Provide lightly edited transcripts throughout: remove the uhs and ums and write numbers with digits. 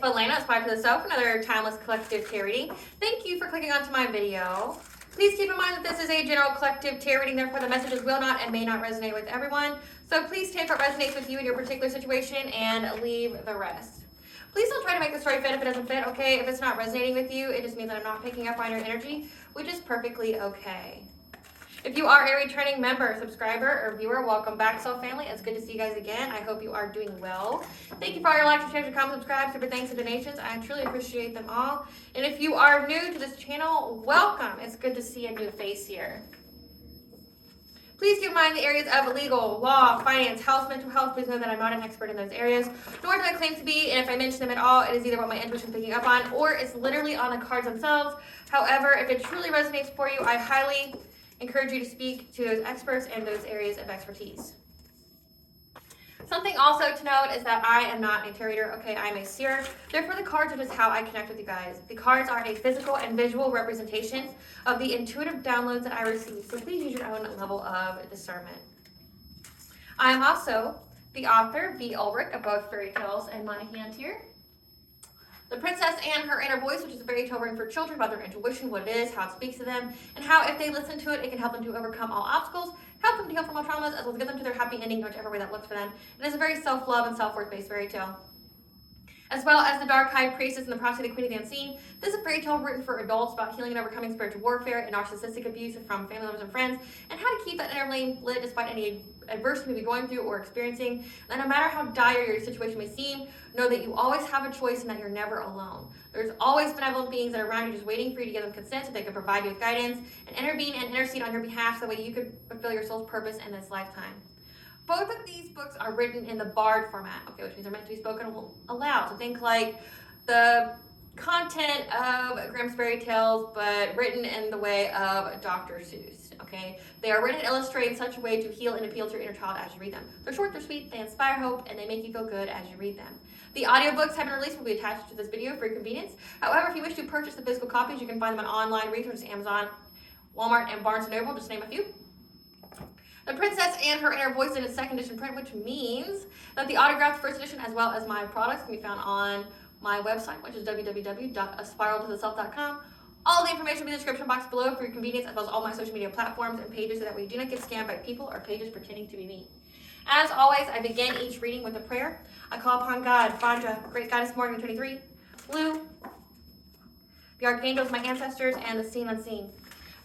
Elena, Aspire to the Self, another timeless collective tarot reading. Thank you for clicking onto my video. Please keep in mind that this is a general collective tarot reading, therefore the messages will not and may not resonate with everyone. So please take what resonates with you in your particular situation and leave the rest. Please don't try to make the story fit if it doesn't fit, okay? If it's not resonating with you, it just means that I'm not picking up on your energy, which is perfectly okay. If you are a returning member, subscriber, or viewer, welcome back, Soul Family. It's good to see you guys again. I hope you are doing well. Thank you for all your likes, shares, comments, subscribes, super thanks, and donations. I truly appreciate them all. And if you are new to this channel, welcome. It's good to see a new face here. Please keep in mind the areas of legal, law, finance, health, mental health. Please know that I'm not an expert in those areas, nor do I claim to be. And if I mention them at all, it is either what my intuition is picking up on, or it's literally on the cards themselves. However, if it truly resonates for you, I highly encourage you to speak to those experts and those areas of expertise. Something also to note is that I am not a tarot reader, okay? I'm a seer. Therefore, the cards are just how I connect with you guys. The cards are a physical and visual representation of the intuitive downloads that I receive. So please use your own level of discernment. I am also the author, B. Ulrich, of both fairy tales in my hand here. The Princess and Her Inner Voice, which is a fairy tale written for children about their intuition, what it is, how it speaks to them, and how if they listen to it, it can help them to overcome all obstacles, help them to heal from all traumas, as well as get them to their happy ending, whichever way that looks for them. It is a very self-love and self-worth based fairy tale. As well as The Dark High Priestess and the Prophecy of the Queen of the Unseen. This is a fairy tale written for adults about healing and overcoming spiritual warfare and narcissistic abuse from family members and friends, and how to keep that inner flame lit despite any adversity you may be going through or experiencing. And no matter how dire your situation may seem, know that you always have a choice and that you're never alone. There's always benevolent beings that are around you just waiting for you to give them consent so they can provide you with guidance and intervene and intercede on your behalf so that way you could fulfill your soul's purpose in this lifetime. Both of these books are written in the bard format, okay, which means they're meant to be spoken aloud. So think like the content of Grimm's fairy tales, but written in the way of Dr. Seuss, okay? They are written and illustrated in such a way to heal and appeal to your inner child as you read them. They're short, they're sweet, they inspire hope, and they make you feel good as you read them. The audiobooks have been released will be attached to this video for your convenience. However, if you wish to purchase the physical copies, you can find them on online retailers, Amazon, Walmart, and Barnes & Noble, just to name a few. The Princess and Her Inner Voice in its second edition print, which means that the autographed first edition as well as my products can be found on my website, which is www.aspiraltotheself.com. All the information will be in the description box below for your convenience, as well as all my social media platforms and pages so that we do not get scammed by people or pages pretending to be me. As always, I begin each reading with a prayer. I call upon God, Vajra, Great Goddess Morgan 23, Blue, the Archangels, my ancestors, and the seen unseen.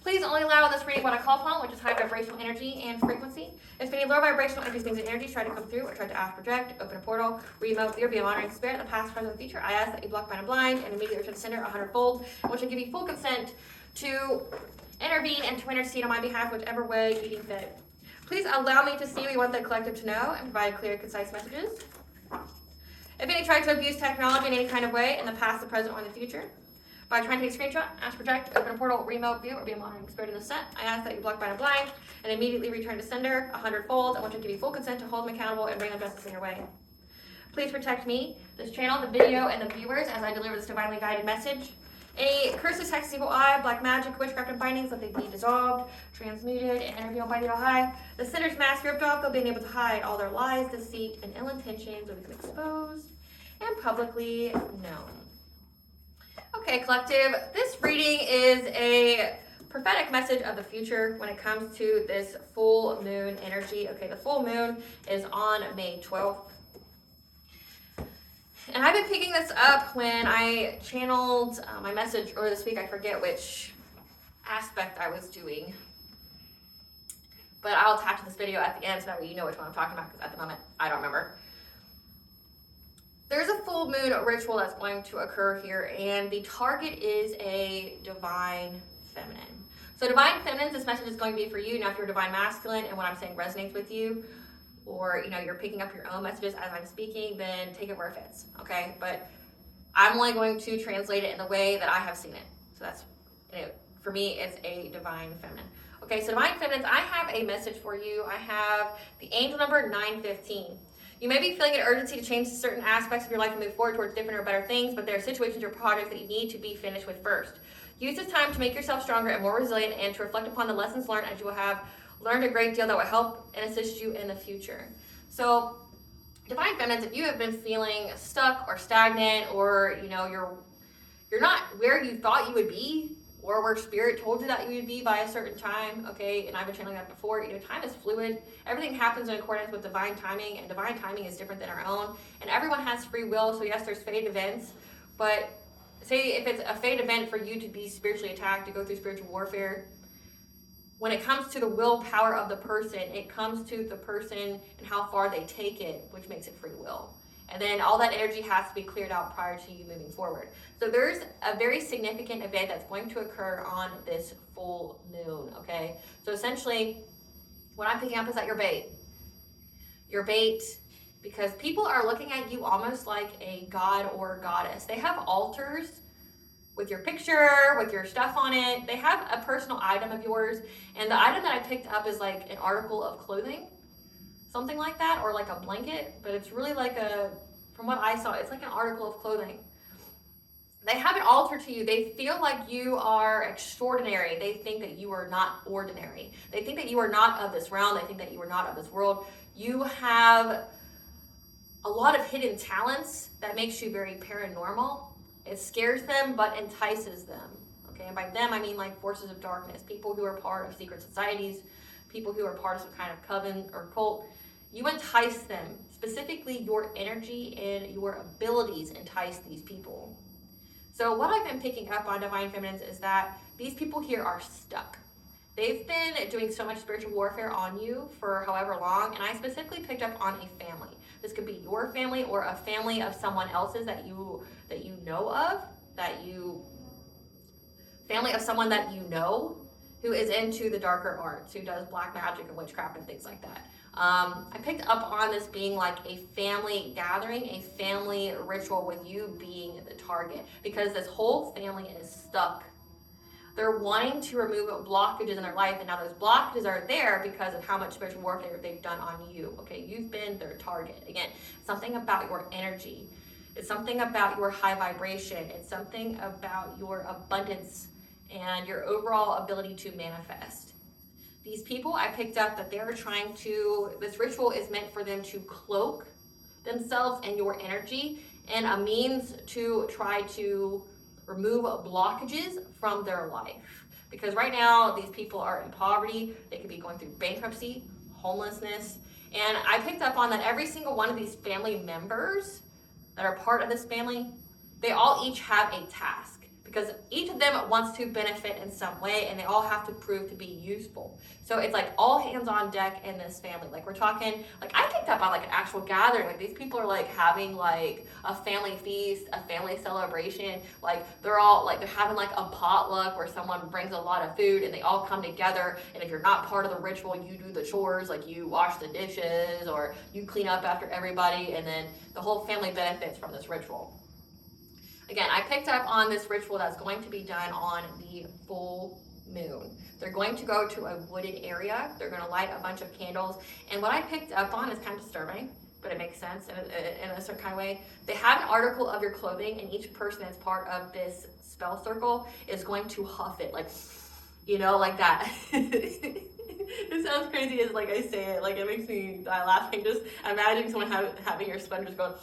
Please only allow this reading what I call upon, which is high vibrational energy and frequency. If any low vibrational energies, things, and energies try to come through or try to ask, project, open a portal, remote, or be a monitoring spirit, the past, present, and future, I ask that you block, bind, and blind, and immediately return to sender 100-fold, which will give you full consent to intervene and to intercede on my behalf, whichever way you deem fit. Please allow me to see what you want the collective to know and provide clear, concise messages. If any try to abuse technology in any kind of way, in the past, the present, or in the future, by trying to take a screenshot, ask, project, open a portal, remote, view, or be a monitoring spirit in the set, I ask that you block, bind, and blind, and immediately return to sender 100-fold, and want to give you full consent to hold them accountable and bring them justice in your way. Please protect me, this channel, the video, and the viewers as I deliver this divinely guided message. Any curses, hex, evil eye, black magic, witchcraft, and bindings, let they be dissolved, transmuted, and revealed by the High. The sinner's mask ripped off, they'll be able to hide all their lies, deceit, and ill intentions will become exposed and publicly known. Okay, collective, this reading is a prophetic message of the future when it comes to this full moon energy. Okay, the full moon is on May 12th. And I've been picking this up when I channeled my message earlier this week. I forget which aspect I was doing. But I'll attach this video at the end so that way you know which one I'm talking about, because at the moment, I don't remember. There's a full moon ritual that's going to occur here, and the target is a divine feminine. So divine feminine, this message is going to be for you. Now, if you're divine masculine and what I'm saying resonates with you, or you're picking up your own messages as I'm speaking, then take it where it fits, okay? But I'm only going to translate it in the way that I have seen it. So that's, for me, it's a divine feminine. Okay, so divine feminines, I have a message for you. I have the angel number 915. You may be feeling an urgency to change certain aspects of your life and move forward towards different or better things, but there are situations or projects that you need to be finished with first. Use this time to make yourself stronger and more resilient, and to reflect upon the lessons learned, as you will have learned a great deal that will help and assist you in the future. So Divine Feminines, if you have been feeling stuck or stagnant, or you're not where you thought you would be, or where Spirit told you that you would be by a certain time, okay, and I've been channeling that before, time is fluid. Everything happens in accordance with divine timing, and divine timing is different than our own, and everyone has free will. So yes, there's fate events, but say if it's a fate event for you to be spiritually attacked, to go through spiritual warfare, when it comes to the willpower of the person, it comes to the person and how far they take it, which makes it free will. And then all that energy has to be cleared out prior to you moving forward. So there's a very significant event that's going to occur on this full moon, okay? So essentially, what I'm picking up is that you're bait. You're bait because people are looking at you almost like a god or goddess. They have altars with your picture, with your stuff on it. They have a personal item of yours, and the item that I picked up is like an article of clothing, something like that, or like a blanket, but it's really like from what I saw, it's like an article of clothing. They have an altar to you. They feel like you are extraordinary. They think that you are not ordinary. They think that you are not of this realm. They think that you are not of this world. You have a lot of hidden talents that makes you very paranormal. It scares them, but entices them. Okay, and by them, I mean like forces of darkness, people who are part of secret societies, people who are part of some kind of coven or cult. You entice them. Specifically, your energy and your abilities entice these people. So what I've been picking up on Divine Feminines is that these people here are stuck. They've been doing so much spiritual warfare on you for however long, and I specifically picked up on a family. This could be your family or a family of someone else's that you know of, family of someone that you know who is into the darker arts, who does black magic and witchcraft and things like that. I picked up on this being like a family gathering, a family ritual with you being the target, because this whole family is stuck. They're wanting to remove blockages in their life, and now those blockages are there because of how much spiritual warfare they've done on you. Okay, you've been their target. Again, something about your energy. It's something about your high vibration. It's something about your abundance and your overall ability to manifest. These people, I picked up that they're trying to, this ritual is meant for them to cloak themselves and your energy, and a means to try to remove blockages from their life. Because right now, these people are in poverty. They could be going through bankruptcy, homelessness. And I picked up on that every single one of these family members that are part of this family, they all each have a task. Because each of them wants to benefit in some way, and they all have to prove to be useful. So it's like all hands on deck in this family. Like we're talking, like I picked up on like an actual gathering. Like these people are like having like a family feast, a family celebration. Like they're all like, they're having like a potluck where someone brings a lot of food and they all come together. And if you're not part of the ritual, you do the chores, like you wash the dishes or you clean up after everybody. And then the whole family benefits from this ritual. Again, I picked up on this ritual that's going to be done on the full moon. They're going to go to a wooded area. They're going to light a bunch of candles. And what I picked up on is kind of disturbing, but it makes sense in a certain kind of way. They have an article of your clothing, and each person that's part of this spell circle is going to huff it, like, like that. It sounds crazy as like I say it, like it makes me die laughing. Just imagine someone having your sponges going,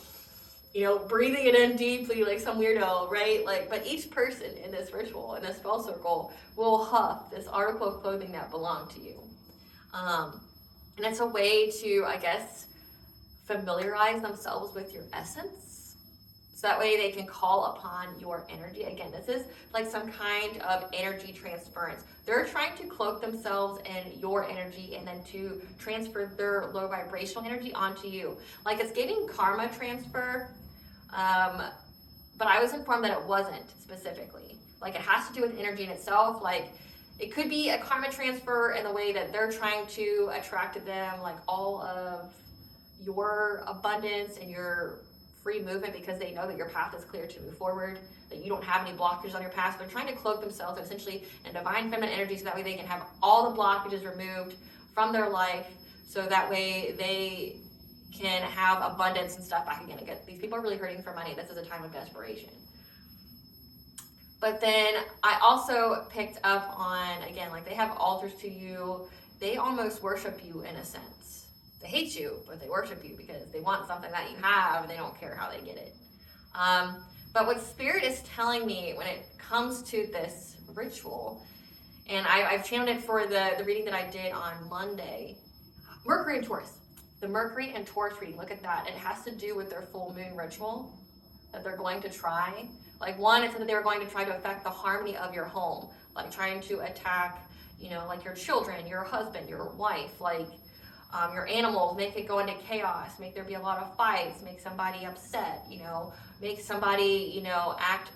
breathing it in deeply like some weirdo, right? Like, but each person in this ritual, in this spell circle, will huff this article of clothing that belonged to you. And it's a way to, I guess, familiarize themselves with your essence. So that way they can call upon your energy. Again, this is like some kind of energy transference. They're trying to cloak themselves in your energy and then to transfer their low vibrational energy onto you. Like it's giving karma transfer, but I was informed that it wasn't specifically. Like it has to do with energy in itself. Like it could be a karma transfer in the way that they're trying to attract to them like all of your abundance and your free movement, because they know that your path is clear to move forward, that you don't have any blockages on your path. They're trying to cloak themselves essentially in divine feminine energy, so that way they can have all the blockages removed from their life, so that way they can have abundance and stuff back again. Again, these people are really hurting for money. This is a time of desperation. But then I also picked up on, again, like they have altars to you. They almost worship you in a sense. They hate you, but they worship you because they want something that you have and they don't care how they get it. But what Spirit is telling me when it comes to this ritual, and I've channeled it for the reading that I did on Monday, Mercury and Taurus. The Mercury and Taurus reading, look at that. It has to do with their full moon ritual that they're going to try. Like one, it said that they were going to try to affect the harmony of your home, like trying to attack, like your children, your husband, your wife, like your animals, make it go into chaos, make there be a lot of fights, make somebody upset, make somebody, act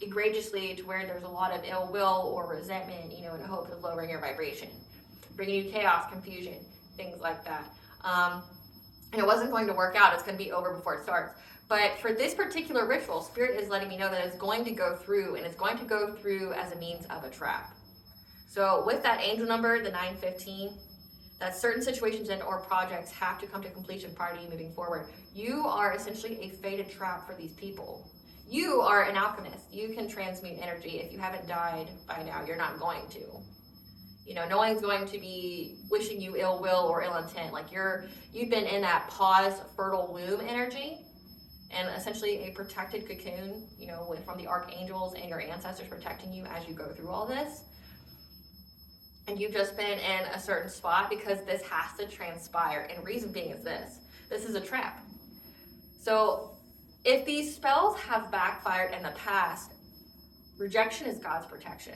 egregiously to where there's a lot of ill will or resentment, in the hope of lowering your vibration, bringing you chaos, confusion, things like that. And it wasn't going to work out. It's going to be over before it starts. But for this particular ritual, Spirit is letting me know that it's going to go through, and it's going to go through as a means of a trap. So with that angel number, the 915, that certain situations and or projects have to come to completion prior to you moving forward. You are essentially a fated trap for these people. You are an alchemist. You can transmute energy. If you haven't died by now, you're not going to. No one's going to be wishing you ill will or ill intent. Like you've been in that paused fertile womb energy, and essentially a protected cocoon, from the archangels and your ancestors protecting you as you go through all this. And you've just been in a certain spot because this has to transpire. And reason being is this is a trap. So if these spells have backfired in the past, rejection is God's protection.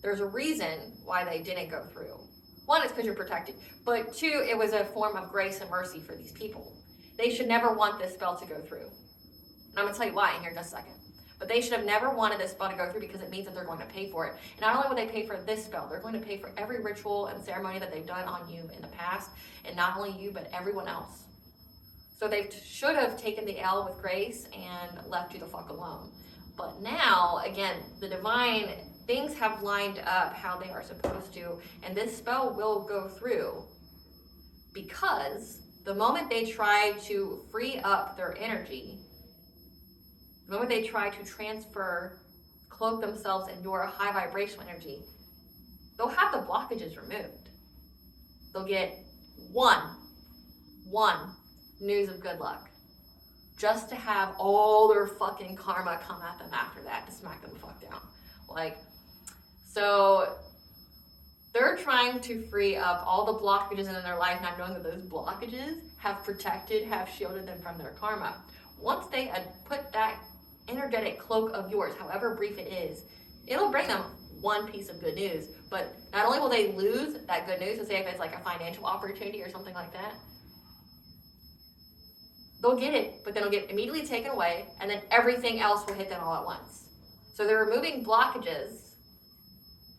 There's a reason why they didn't go through. One, it's because you're protected. But two, it was a form of grace and mercy for these people. They should never want this spell to go through. And I'm going to tell you why in here in just a second. But they should have never wanted this spell to go through because it means that they're going to pay for it. And not only will they pay for this spell, they're going to pay for every ritual and ceremony that they've done on you in the past. And not only you, but everyone else. So they should have taken the L with grace and left you the fuck alone. But now, again, the divine things have lined up how they are supposed to, and this spell will go through because the moment they try to free up their energy, the moment they try to cloak themselves in your high vibrational energy, they'll have the blockages removed. They'll get one news of good luck, just to have all their fucking karma come at them after that to smack them the fuck down. So they're trying to free up all the blockages in their life, not knowing that those blockages have shielded them from their karma. Once they put that energetic cloak of yours, however brief it is, it'll bring them one piece of good news. But not only will they lose that good news, so say if it's like a financial opportunity or something like that, they'll get it, but then it'll get immediately taken away, and then everything else will hit them all at once. So they're removing blockages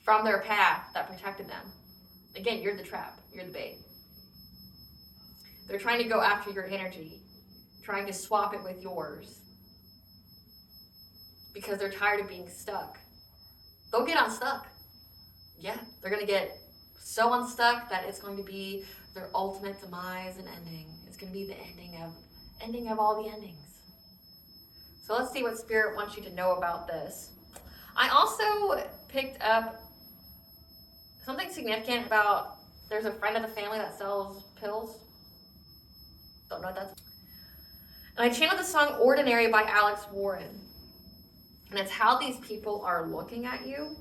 from their path that protected them. Again, you're the trap. You're the bait. They're trying to go after your energy, trying to swap it with yours because they're tired of being stuck. They'll get unstuck. Yeah, they're going to get so unstuck that it's going to be their ultimate demise and ending. It's going to be the ending of all the endings. So let's see what Spirit wants you to know about this. I also picked up something significant about, there's a friend of the family that sells pills. Don't know what that's. And I channeled the song Ordinary by Alex Warren. And it's how these people are looking at you.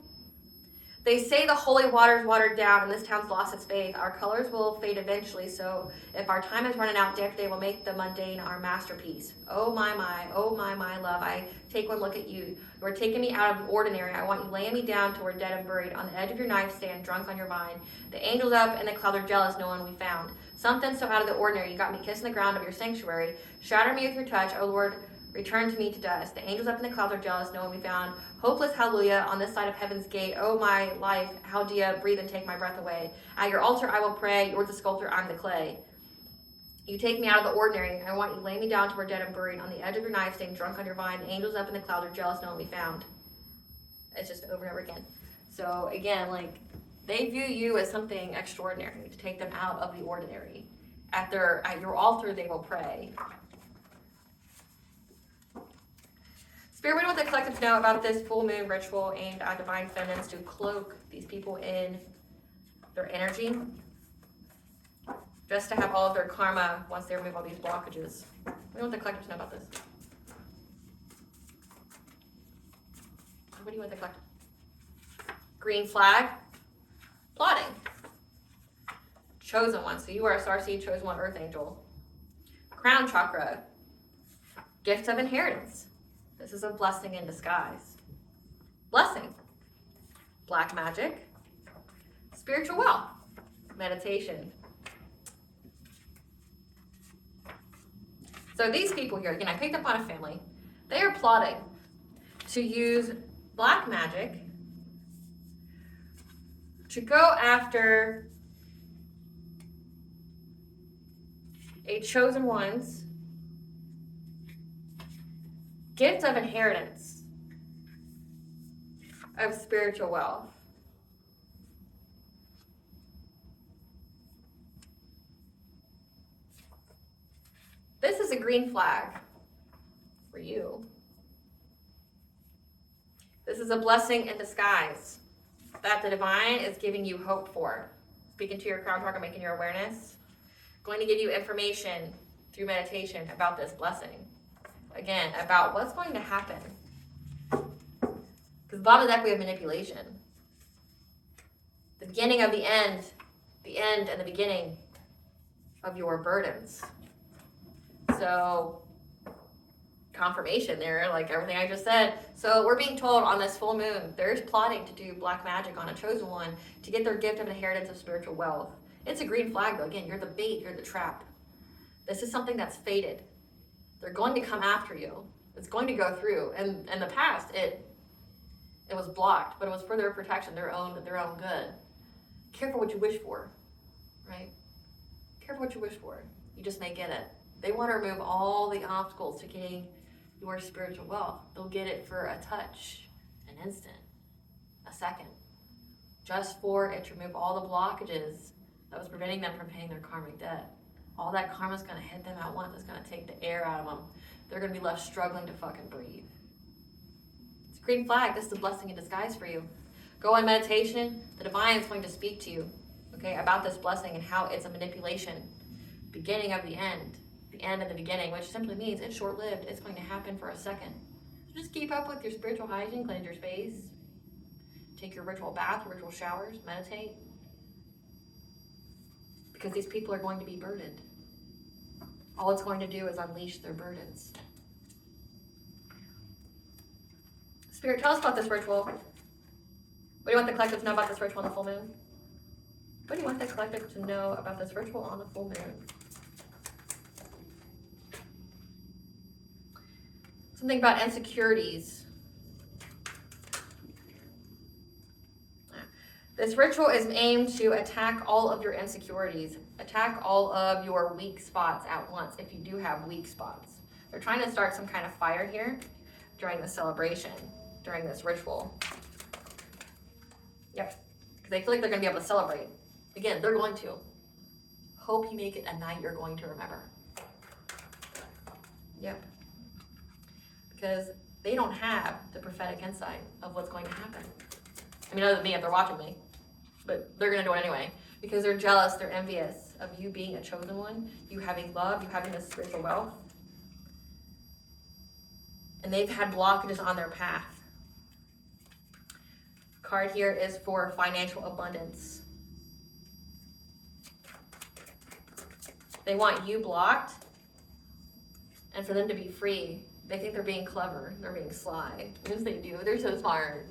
They say the holy water's watered down and this town's lost its faith. Our colors will fade eventually, so if our time is running out, day after day will make the mundane our masterpiece. Oh my, love, I take one look at you. You're taking me out of the ordinary. I want you laying me down till we're dead and buried on the edge of your nightstand, drunk on your vine. The angels up and the clouds are jealous, no one we found. Something so out of the ordinary, you got me kissing the ground of your sanctuary. Shatter me with your touch, oh Lord, return to me to dust. The angels up in the clouds are jealous, no one we found. Hopeless hallelujah on this side of heaven's gate. Oh my life, how do you breathe and take my breath away? At your altar I will pray, you're the sculptor, I'm the clay. You take me out of the ordinary, I want you to lay me down till we're dead and buried on the edge of your knife, staying drunk on your vine. The angels up in the clouds are jealous, no one we found. It's just over and over again. So again, like, they view you as something extraordinary, to take them out of the ordinary. At your altar they will pray. Spirit, we want the collective to know about this full moon ritual aimed at divine feminines to cloak these people in their energy. just to have all of their karma once they remove all these blockages. We want the collectives know about this. What do you want the collective? Green flag, plotting. Chosen one, so you are a star seed, chosen one, earth angel. Crown chakra, gift of inheritance. This is a blessing in disguise. Blessing, black magic, spiritual wealth, meditation. So these people here, again, I picked up on a family. They are plotting to use black magic to go after a chosen one's gift of inheritance of spiritual wealth. This is a green flag for you. This is a blessing in disguise that the divine is giving you hope for. Speaking to your crown chakra, making your awareness. Going to give you information through meditation about this blessing. Again, about what's going to happen. Because bottom of the deck, we have manipulation. The beginning of the end and the beginning of your burdens. So, confirmation there, like everything I just said. So we're being told on this full moon, there's plotting to do black magic on a chosen one to get their gift of inheritance of spiritual wealth. It's a green flag though. Again, you're the bait, you're the trap. This is something that's fated. They're going to come after you. It's going to go through. And in the past, it was blocked, but it was for their protection, their own good. Careful what you wish for, right? Careful what you wish for. You just may get it. They want to remove all the obstacles to getting your spiritual wealth. They'll get it for a touch, an instant, a second, just for it to remove all the blockages that was preventing them from paying their karmic debt. All that karma's going to hit them at once. It's going to take the air out of them. They're going to be left struggling to fucking breathe. It's a green flag. This is a blessing in disguise for you. Go on meditation. The divine is going to speak to you, okay, about this blessing and how it's a manipulation. Beginning of the end of the beginning, which simply means it's short-lived. It's going to happen for a second. So just keep up with your spiritual hygiene, cleanse your space, take your ritual bath, your ritual showers, meditate. Because these people are going to be burdened. All it's going to do is unleash their burdens. Spirit, tell us about this ritual. What do you want the collective to know about this ritual on the full moon? What do you want the collective to know about this ritual on the full moon? Something about insecurities. This ritual is aimed to attack all of your insecurities, attack all of your weak spots at once, if you do have weak spots. They're trying to start some kind of fire here during the celebration, during this ritual. Yep, because they feel like they're going to be able to celebrate. Again, they're going to. Hope you make it a night you're going to remember. Yep. Because they don't have the prophetic insight of what's going to happen. I mean, other than me, if they're watching me. But they're going to do it anyway. Because they're jealous, they're envious of you being a chosen one, you having love, you having this spiritual wealth. And they've had blockages on their path. Card here is for financial abundance. They want you blocked. And for them to be free. They think they're being clever. They're being sly. Yes, they do. They're so smart.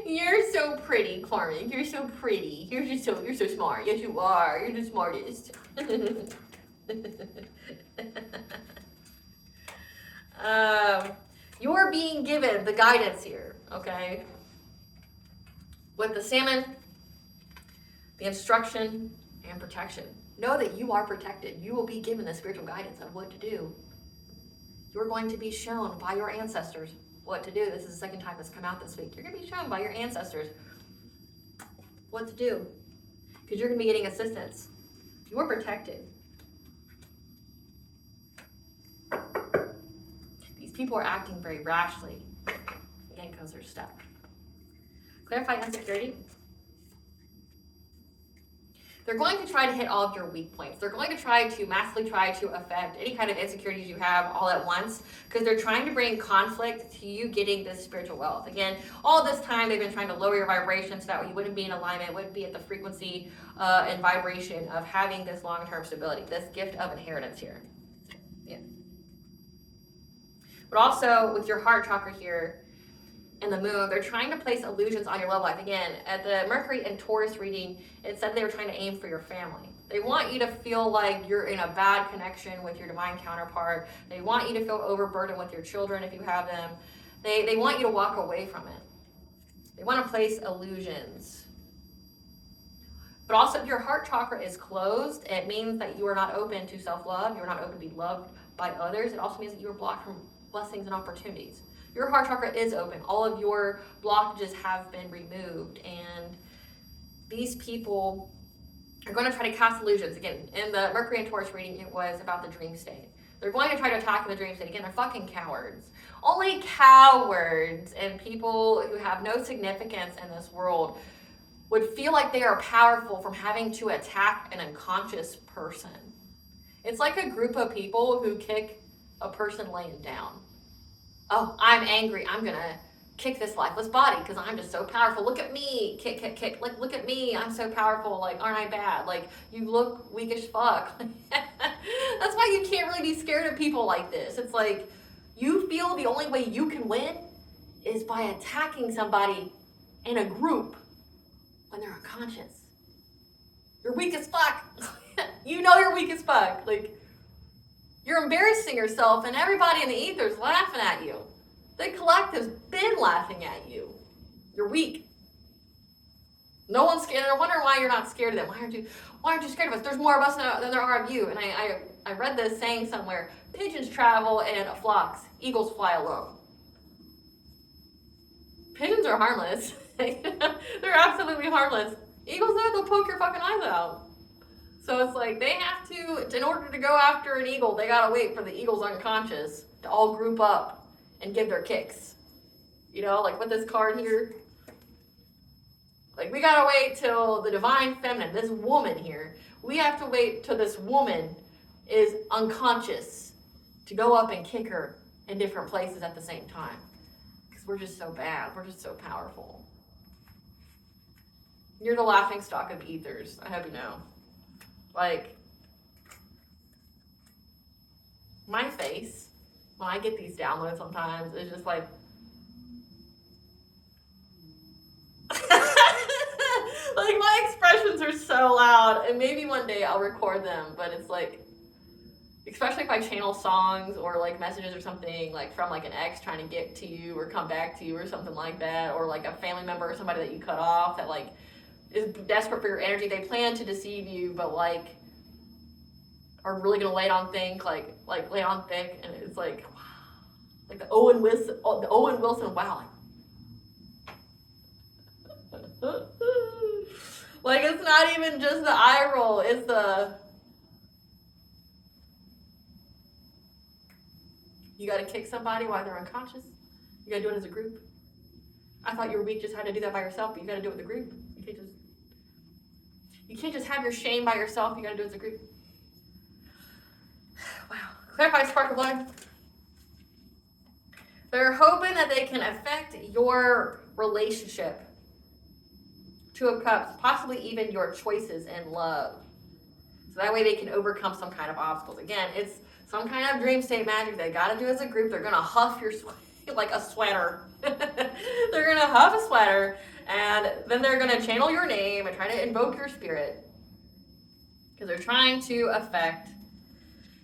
You're so pretty, Carmen. You're so pretty. You're so smart. Yes, you are. You're the smartest. You're being given the guidance here, okay? With the salmon, the instruction, and protection. Know that you are protected. You will be given the spiritual guidance of what to do. You're going to be shown by your ancestors what to do. This is the second time it's come out this week. You're going to be shown by your ancestors what to do. Because you're going to be getting assistance. You're protected. These people are acting very rashly. Again, because they're stuck. Clarify insecurity. They're going to try to hit all of your weak points. They're going to massively try to affect any kind of insecurities you have all at once, because they're trying to bring conflict to you getting this spiritual wealth. Again, all this time they've been trying to lower your vibration so that way you wouldn't be in alignment, wouldn't be at the frequency and vibration of having this long-term stability, this gift of inheritance here. Yeah. But also with your heart chakra here, and the moon, they're trying to place illusions on your love life. Again, at the Mercury and Taurus reading, it said they were trying to aim for your family. They want you to feel like you're in a bad connection with your divine counterpart. They want you to feel overburdened with your children if you have them. They want you to walk away from it. They want to place illusions. But also, if your heart chakra is closed, it means that you are not open to self-love. You're not open to be loved by others. It also means that you are blocked from blessings and opportunities. Your heart chakra is open. All of your blockages have been removed. And these people are going to try to cast illusions. Again, in the Mercury and Taurus reading, it was about the dream state. They're going to try to attack in the dream state. Again, they're fucking cowards. Only cowards and people who have no significance in this world would feel like they are powerful from having to attack an unconscious person. It's like a group of people who kick a person laying down. Oh, I'm angry. I'm going to kick this lifeless body because I'm just so powerful. Look at me. Kick, kick, kick. Like, look at me. I'm so powerful. Like, aren't I bad? Like, you look weak as fuck. That's why you can't really be scared of people like this. It's like, you feel the only way you can win is by attacking somebody in a group when they're unconscious. You're weak as fuck. You know you're weak as fuck. Like, you're embarrassing yourself, and everybody in the ether's laughing at you. The collective's been laughing at you. You're weak. No one's scared. They're wondering why you're not scared of them. Why aren't you scared of us? There's more of us than there are of you. And I read this saying somewhere: pigeons travel in flocks. Eagles fly alone. Pigeons are harmless. They're absolutely harmless. Eagles, though, they'll poke your fucking eyes out. So it's like they have to, in order to go after an eagle, they gotta wait for the eagle's unconscious to all group up and give their kicks. You know, like with this card here. Like, we gotta wait till the divine feminine, this woman here, we have to wait till this woman is unconscious to go up and kick her in different places at the same time. Because we're just so bad. We're just so powerful. You're the laughing stock of ethers. I hope you know. Like, my face, when I get these downloads sometimes, is just like, like, my expressions are so loud, and maybe one day I'll record them, but it's like, especially if I channel songs or like messages or something, like from like an ex trying to get to you or come back to you or something like that, or like a family member or somebody that you cut off that like is desperate for your energy. They plan to deceive you, but like are really gonna lay it on thick, like lay it on thick, and it's like, wow, like the Owen Wilson, wow. Like, it's not even just the eye roll, it's the, you gotta kick somebody while they're unconscious. You gotta do it as a group. I thought you were weak, just had to do that by yourself, but you gotta do it with a group. You can't just have your shame by yourself, you gotta do it as a group. Wow. Clarify, spark of light. They're hoping that they can affect your relationship. Two of Cups, possibly even your choices in love. So that way they can overcome some kind of obstacles. Again, it's some kind of dream state magic. They got to do as a group. They're going to huff your sweat like a sweater. They're going to huff a sweater, and then they're going to channel your name and try to invoke your spirit. Because they're trying to affect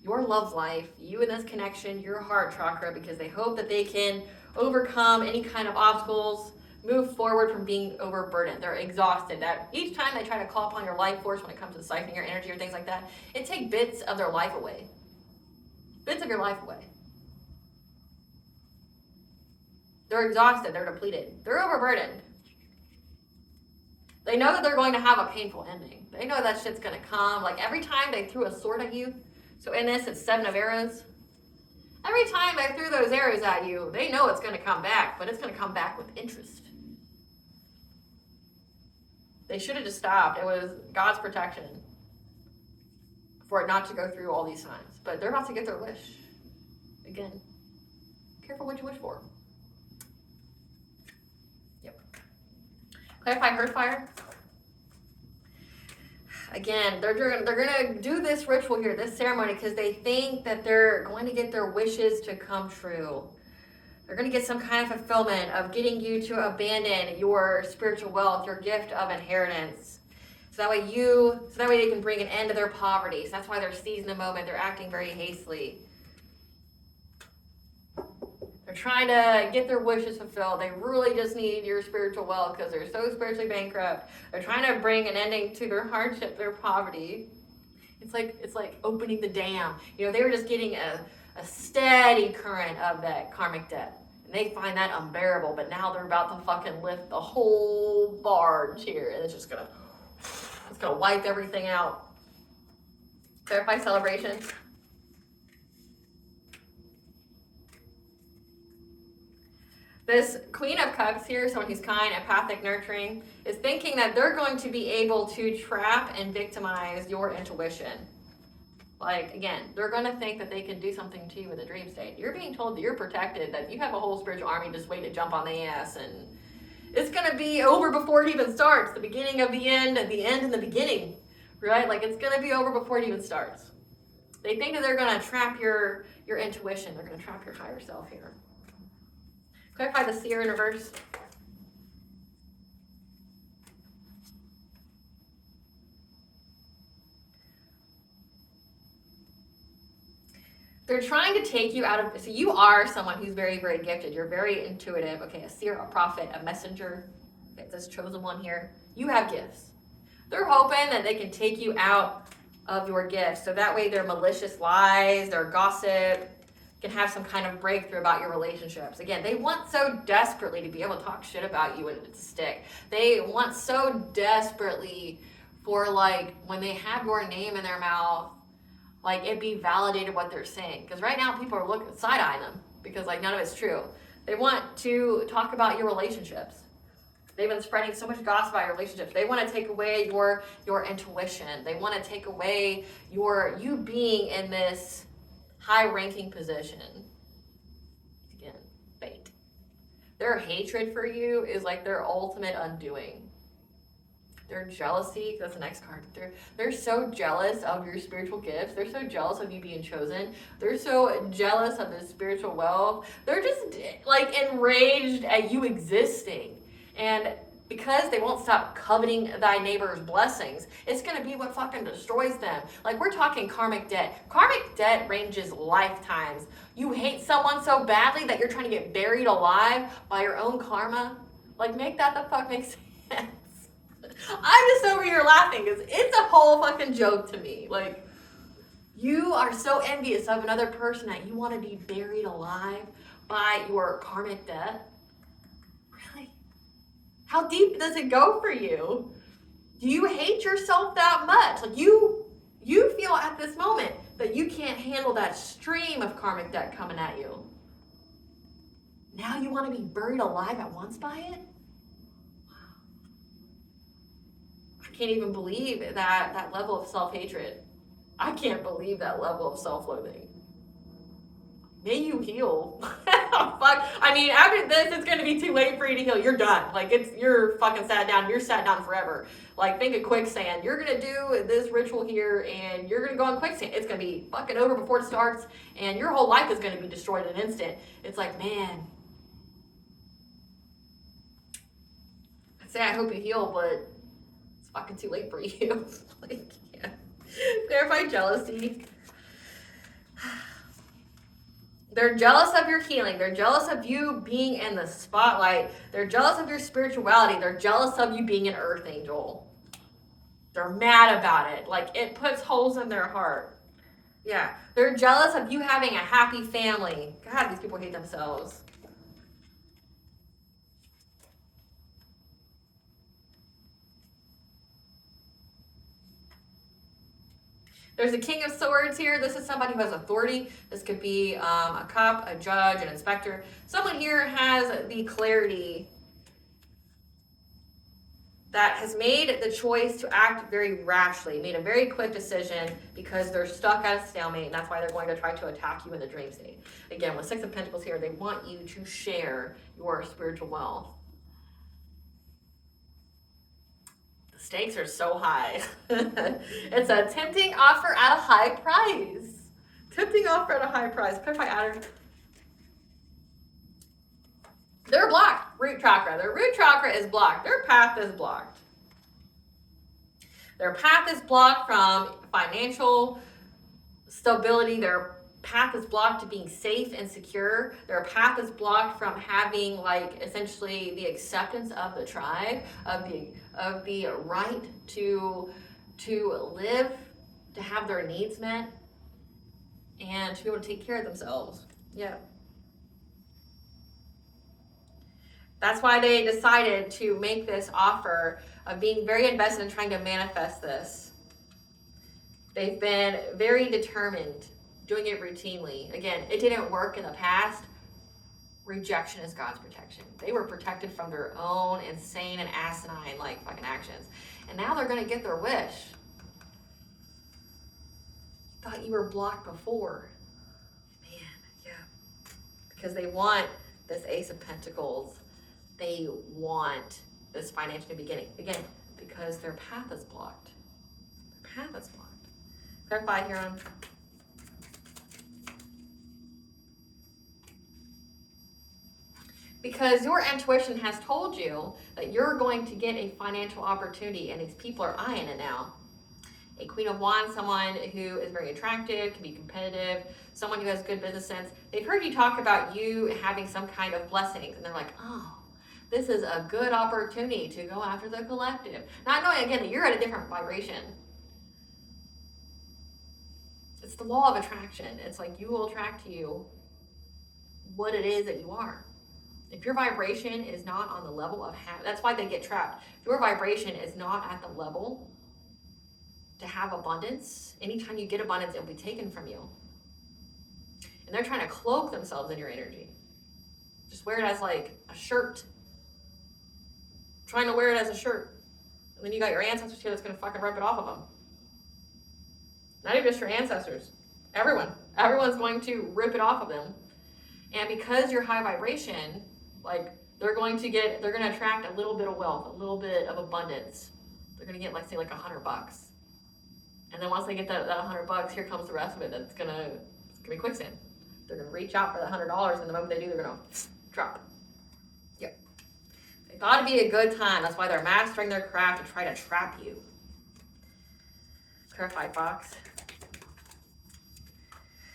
your love life, you in this connection, your heart chakra, because they hope that they can overcome any kind of obstacles, move forward from being overburdened. They're exhausted. That each time they try to call upon your life force when it comes to siphoning your energy or things like that, it takes bits of their life away. Bits of your life away. They're exhausted. They're depleted. They're overburdened. They know that they're going to have a painful ending. They know that shit's going to come. Like, every time they threw a sword at you, so in this, it's 7 of arrows. Every time they threw those arrows at you, they know it's going to come back, but it's going to come back with interest. They should have just stopped. It was God's protection for it not to go through all these signs. But they're about to get their wish. Again, careful what you wish for. Yep. Clarify hurt fire. Again, they're gonna do this ritual here, this ceremony, because they think that they're going to get their wishes to come true. They're going to get some kind of fulfillment of getting you to abandon your spiritual wealth, your gift of inheritance. So that way they can bring an end to their poverty. So that's why they're seizing the moment. They're acting very hastily. They're trying to get their wishes fulfilled. They really just need your spiritual wealth because they're so spiritually bankrupt. They're trying to bring an ending to their hardship, their poverty. It's like opening the dam. You know, they were just getting a steady current of that karmic debt. And they find that unbearable, but now they're about to fucking lift the whole barge here. And it's gonna wipe everything out. Clarify celebration. This Queen of Cups here, someone who's kind, empathic, nurturing, is thinking that they're going to be able to trap and victimize your intuition. Like, again, they're going to think that they can do something to you in the dream state. You're being told that you're protected, that you have a whole spiritual army just waiting to jump on the ass, and it's going to be over before it even starts. The beginning of the end, and the end in the beginning, right? Like, it's going to be over before it even starts. They think that they're going to trap your intuition. They're going to trap your higher self here. Clarify the seer in reverse. They're trying to take you out of, so you are someone who's very, very gifted. You're very intuitive. Okay, a seer, a prophet, a messenger. Okay, this chosen one here. You have gifts. They're hoping that they can take you out of your gifts. So that way their malicious lies, their gossip, can have some kind of breakthrough about your relationships. Again, they want so desperately to be able to talk shit about you and to stick. They want so desperately for, like, when they have your name in their mouth, like, it be validated what they're saying. Because right now people are looking side-eyeing them because, like, none of it's true. They want to talk about your relationships. They've been spreading so much gossip about your relationships. They want to take away your intuition. They want to take away you being in this high-ranking position. Again, bait. Their hatred for you is like their ultimate undoing. Their jealousy, that's the next card. They're so jealous of your spiritual gifts. They're so jealous of you being chosen. They're so jealous of this spiritual wealth. They're just, like, enraged at you existing. And because they won't stop coveting thy neighbor's blessings, it's going to be what fucking destroys them. Like, we're talking karmic debt. Karmic debt ranges lifetimes. You hate someone so badly that you're trying to get buried alive by your own karma. Like, make that the fuck make sense. I'm just over here laughing because it's a whole fucking joke to me. Like, you are so envious of another person that you want to be buried alive by your karmic debt. Really? How deep does it go for you? Do you hate yourself that much? Like, you feel at this moment that you can't handle that stream of karmic debt coming at you. Now you want to be buried alive at once by it? I can't even believe that level of self-hatred. I can't believe that level of self-loathing. May you heal. Fuck. I mean, after this, it's going to be too late for you to heal. You're done. Like, you're fucking sat down. You're sat down forever. Like, think of quicksand. You're going to do this ritual here, and you're going to go on quicksand. It's going to be fucking over before it starts, and your whole life is going to be destroyed in an instant. It's like, man. I'd say I hope you heal, but it's fucking too late for you. Like, yeah. Clarify jealousy. They're jealous of your healing. They're jealous of you being in the spotlight. They're jealous of your spirituality. They're jealous of you being an earth angel. They're mad about it. Like, it puts holes in their heart. Yeah. They're jealous of you having a happy family. God, these people hate themselves. There's a King of Swords here. This is somebody who has authority. This could be a cop, a judge, an inspector. Someone here has the clarity that has made the choice to act very rashly, made a very quick decision because they're stuck at a stalemate, and that's why they're going to try to attack you in the dream state. Again, with Six of Pentacles here, they want you to share your spiritual wealth. The stakes are so high. It's a tempting offer at a high price. Tempting offer at a high price. Clarify adder. They're blocked. Root chakra. Their root chakra is blocked. Their path is blocked. Their path is blocked from financial stability. Their path is blocked to being safe and secure. Their path is blocked from having, like, essentially the acceptance of the tribe, of the right to live, to have their needs met, and to be able to take care of themselves. Yeah. That's why they decided to make this offer of being very invested in trying to manifest this. They've been very determined, doing it routinely. Again, it didn't work in the past. Rejection is God's protection. They were protected from their own insane and asinine, like, fucking actions. And now they're going to get their wish. Thought you were blocked before. Man, yeah. Because they want this Ace of Pentacles. They want this financial beginning. Again, because their path is blocked. Their path is blocked. Clarify here on. Because your intuition has told you that you're going to get a financial opportunity, and these people are eyeing it now. A Queen of Wands, someone who is very attractive, can be competitive, someone who has good business sense. They've heard you talk about you having some kind of blessings, and they're like, oh, this is a good opportunity to go after the collective. Not knowing, again, that you're at a different vibration. It's the law of attraction. It's like you will attract to you what it is that you are. If your vibration is not on the level of that's why they get trapped. If your vibration is not at the level to have abundance, anytime you get abundance, it will be taken from you. And they're trying to cloak themselves in your energy. Just wear it as like a shirt. Trying to wear it as a shirt. And then you got your ancestors here that's going to fucking rip it off of them. Not even just your ancestors. Everyone. Everyone's going to rip it off of them. And because you're high vibration, like, they're going to attract a little bit of wealth, a little bit of abundance. They're going to get, like, say, like $100. And then once they get that $100, here comes the rest of it. It's gonna be quicksand. They're gonna reach out for the $100, and the moment they do, they're gonna drop. Yep. They thought it'd be a good time. That's why they're mastering their craft to try to trap you. Clarify box.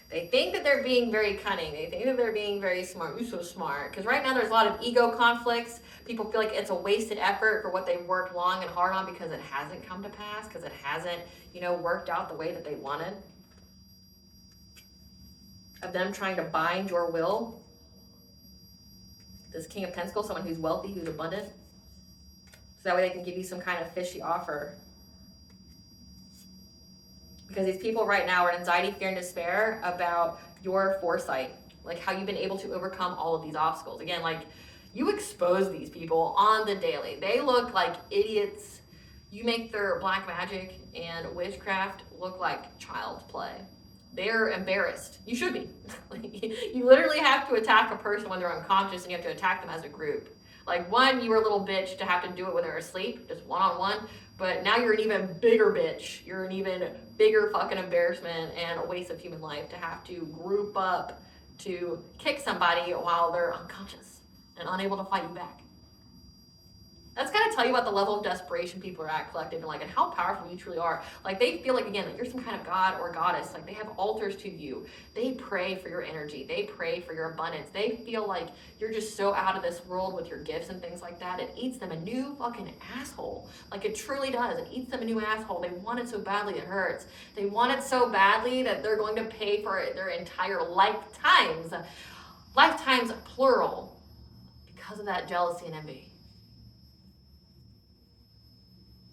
They think that they're being very cunning. They think that they're being very smart. You're so smart. Because right now there's a lot of ego conflicts. People feel like it's a wasted effort for what they've worked long and hard on because it hasn't come to pass, because it hasn't, worked out the way that they wanted. Of them trying to bind your will. This King of Pentacles, someone who's wealthy, who's abundant. So that way they can give you some kind of fishy offer. Because these people right now are in anxiety, fear, and despair about your foresight. Like how you've been able to overcome all of these obstacles. Again, like you expose these people on the daily. They look like idiots. You make their black magic and witchcraft look like child's play. They're embarrassed. You should be. You literally have to attack a person when they're unconscious, and you have to attack them as a group. Like, one, you were a little bitch to have to do it when they're asleep, just one-on-one. But now you're an even bigger bitch. You're an even bigger fucking embarrassment and a waste of human life to have to group up to kick somebody while they're unconscious and unable to fight you back. That's gotta tell you about the level of desperation people are at collective, and how powerful you truly are. Like, they feel like, again, that you're some kind of god or goddess. Like, they have altars to you. They pray for your energy. They pray for your abundance. They feel like you're just so out of this world with your gifts and things like that. It eats them a new fucking asshole. Like, it truly does. It eats them a new asshole. They want it so badly it hurts. They want it so badly that they're going to pay for it their entire lifetimes. Lifetimes plural. Because of that jealousy and envy.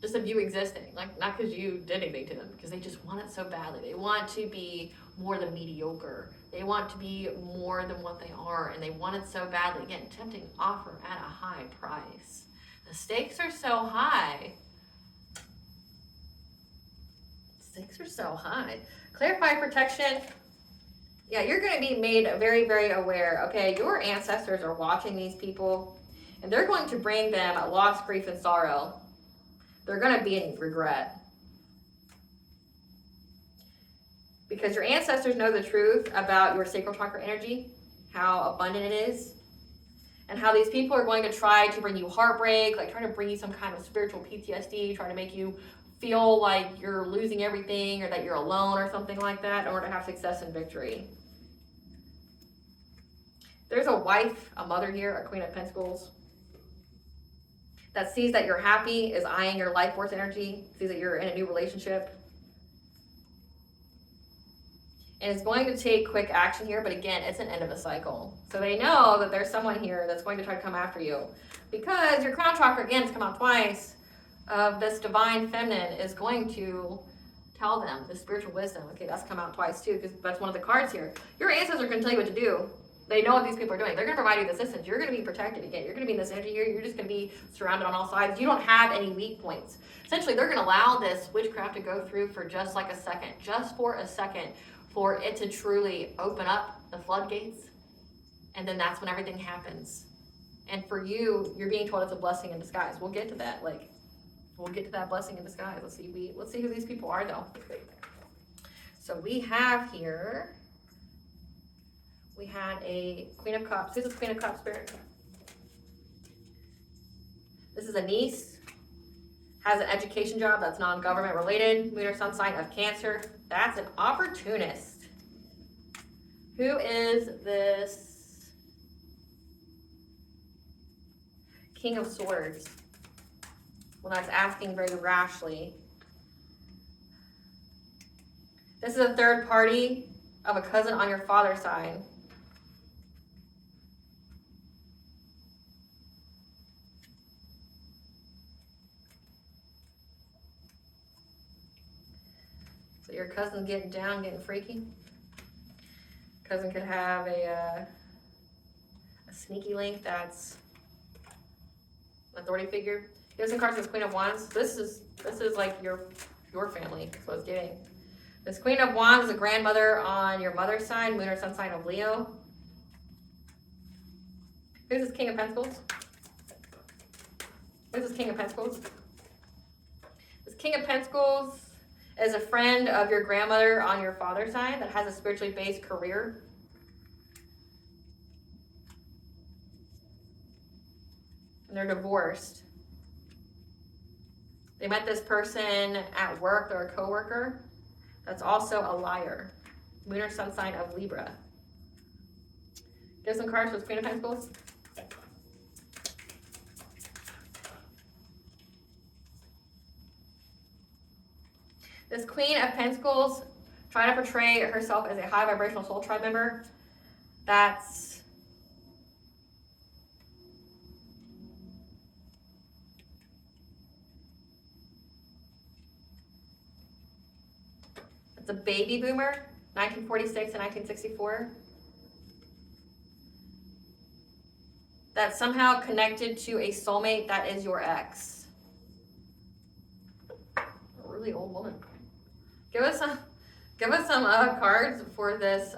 Just of you existing, like not because you did anything to them, because they just want it so badly. They want to be more than mediocre. They want to be more than what they are, and they want it so badly. Again, tempting offer at a high price. The stakes are so high. Stakes are so high. Clarify protection. Yeah, you're going to be made very, very aware. Okay, your ancestors are watching these people, and they're going to bring them loss, grief, and sorrow. They're going to be in regret. Because your ancestors know the truth about your sacral chakra energy, how abundant it is, and how these people are going to try to bring you heartbreak, like try to bring you some kind of spiritual PTSD, try to make you feel like you're losing everything or that you're alone or something like that in order to have success and victory. There's a wife, a mother here, a Queen of Pentacles, that sees that you're happy, is eyeing your life force energy, sees that you're in a new relationship. And it's going to take quick action here, but again, it's an end of a cycle. So they know that there's someone here that's going to try to come after you. Because your crown chakra, again, has come out twice, of this divine feminine is going to tell them the spiritual wisdom. Okay, that's come out twice too, because that's one of the cards here. Your ancestors are going to tell you what to do. They know what these people are doing. They're going to provide you the assistance. You're going to be protected again. You're going to be in this energy here. You're just going to be surrounded on all sides. You don't have any weak points. Essentially, they're going to allow this witchcraft to go through for just like a second, just for a second, for it to truly open up the floodgates. And then that's when everything happens. And for you, you're being told it's a blessing in disguise. We'll get to that. We'll get to that blessing in disguise. Let's see who these people are, though. So we have here, we had a Queen of Cups. This is Queen of Cups spirit. This is a niece, has an education job that's non-government related, moon or sun sign of Cancer. That's an opportunist. Who is this King of Swords? Well, that's asking very rashly. This is a third party of a cousin on your father's side. So your cousin's getting down, getting freaky. Cousin could have a sneaky link that's an authority figure. Here's some cards with Queen of Wands. This is like your family. That's what it's getting. This Queen of Wands is a grandmother on your mother's side, moon or sun sign of Leo. Who's this King of Pentacles? Who's this King of Pentacles? This King of Pentacles is a friend of your grandmother on your father's side that has a spiritually based career. And they're divorced. They met this person at work. They're a coworker. That's also a liar. Moon or sun sign of Libra. Give some cards for the Queen of Pentacles. This Queen of Pentacles trying to portray herself as a high vibrational soul tribe member. That's a baby boomer, 1946 and 1964. That's somehow connected to a soulmate that is your ex. A really old woman. Give us some cards for this.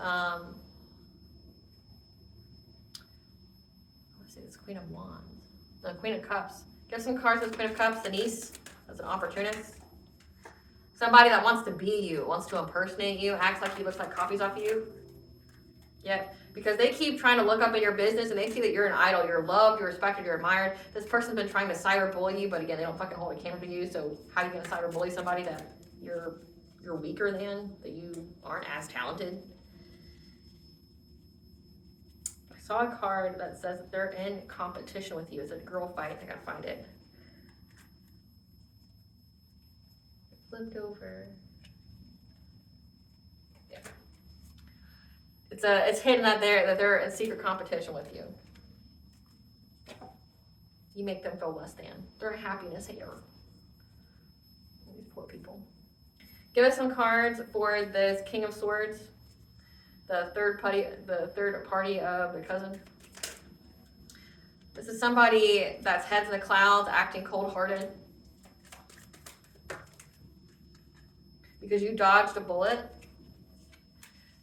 Let's see, this Queen of Wands, the Queen of Cups. Give some cards for this Queen of Cups. The niece, that's an opportunist. Somebody that wants to be you, wants to impersonate you, acts like he looks like copies off of you. Yep, because they keep trying to look up in your business and they see that you're an idol, you're loved, you're respected, you're admired. This person's been trying to cyberbully you, but again, they don't fucking hold a camera to you, so how are you going to cyberbully somebody that you're weaker than, that you aren't as talented? I saw a card that says that they're in competition with you. It's a girl fight. I gotta find it. Flipped over. Yeah. It's hidden that they're in secret competition with you. You make them feel less than. They're a happiness hater. These poor people. Give us some cards for this King of Swords, the third party of the cousin. This is somebody that's heads in the clouds, acting cold-hearted. Because you dodged a bullet,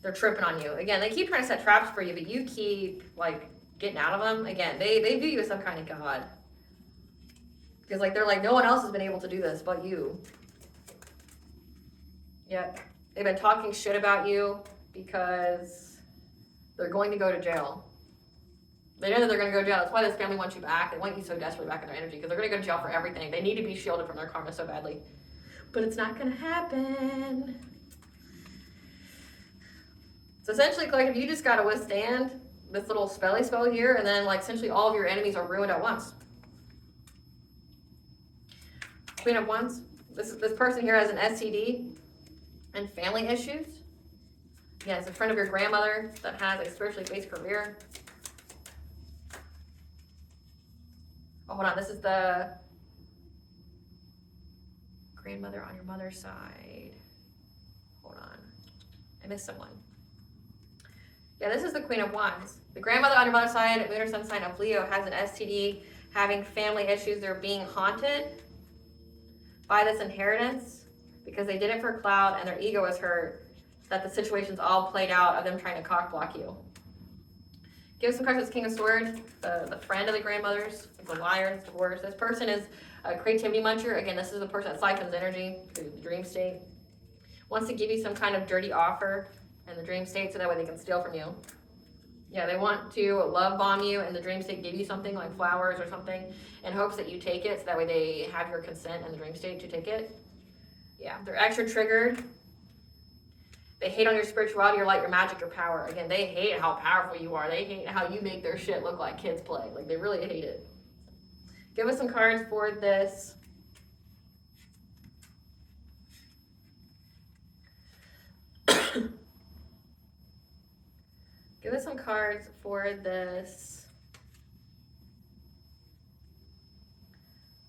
they're tripping on you. Again, they keep trying to set traps for you, but you keep, like, getting out of them. Again, they view you as some kind of god. Because, like, they're like, no one else has been able to do this but you. Yep. They've been talking shit about you because they're going to go to jail. They know that they're going to go to jail. That's why this family wants you back. They want you so desperately back in their energy because they're going to go to jail for everything. They need to be shielded from their karma so badly. But it's not going to happen. So essentially, collective, you just got to withstand this little spelly spell here, and then, like, essentially all of your enemies are ruined at once. Queen of Wands. This person here has an STD and family issues. Yeah, it's a friend of your grandmother that has a spiritually based career. Oh, hold on. This is the grandmother on your mother's side. Hold on. I missed someone. Yeah, this is the Queen of Wands. The grandmother on your mother's side, moon or sun sign of Leo, has an STD, having family issues. They're being haunted by this inheritance because they did it for clout and their ego is hurt, that the situation's all played out of them trying to cock block you. Give some cards with King of Swords, the friend of the grandmothers, the liar, divorce. This person is a creativity muncher. Again, this is the person that siphons energy through the dream state. Wants to give you some kind of dirty offer in the dream state so that way they can steal from you. Yeah, they want to love bomb you in the dream state, give you something like flowers or something in hopes that you take it so that way they have your consent in the dream state to take it. Yeah, they're extra triggered. They hate on your spirituality, your light, your magic, your power. Again, they hate how powerful you are. They hate how you make their shit look like kids play. Like, they really hate it. Give us some cards for this. Give us some cards for this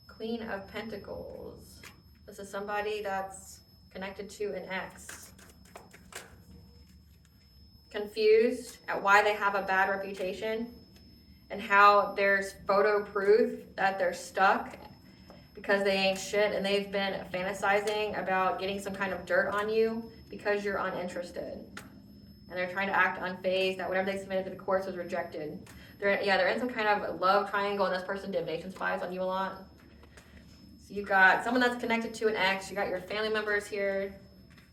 Queen of Pentacles. This is somebody that's connected to an ex. Confused at why they have a bad reputation and how there's photo proof that they're stuck because they ain't shit, and they've been fantasizing about getting some kind of dirt on you because you're uninterested. And they're trying to act unfazed, that whatever they submitted to the courts was rejected. They're in some kind of love triangle, and this person divination spies on you a lot. So you've got someone that's connected to an ex. You got your family members here,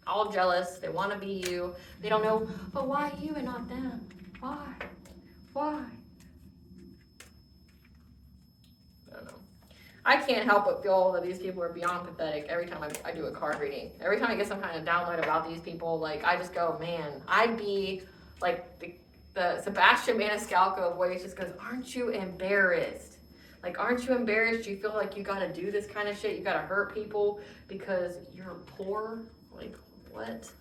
all jealous. They want to be you. They don't know, but why you and not them? Why? Why? I don't know. I can't help but feel that these people are beyond pathetic every time I do a card reading. Every time I get some kind of download about these people, like, I just go, man, I'd be like the Sebastian Maniscalco voice just goes, aren't you embarrassed? Like, aren't you embarrassed? You feel like you got to do this kind of shit? You got to hurt people because you're poor? Like, what?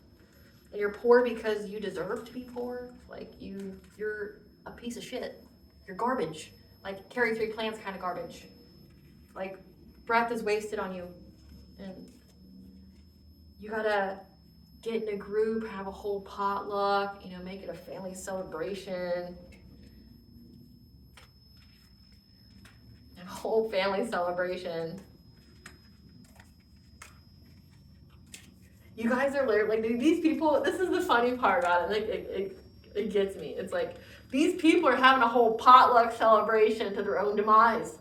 And you're poor because you deserve to be poor? Like, you're a piece of shit. You're garbage. Like, carry 3 plants kind of garbage. Like, breath is wasted on you. And you gotta get in a group, have a whole potluck, make it a family celebration. A whole family celebration. You guys are like, these people, this is the funny part about it. Like, it gets me. It's like, these people are having a whole potluck celebration to their own demise.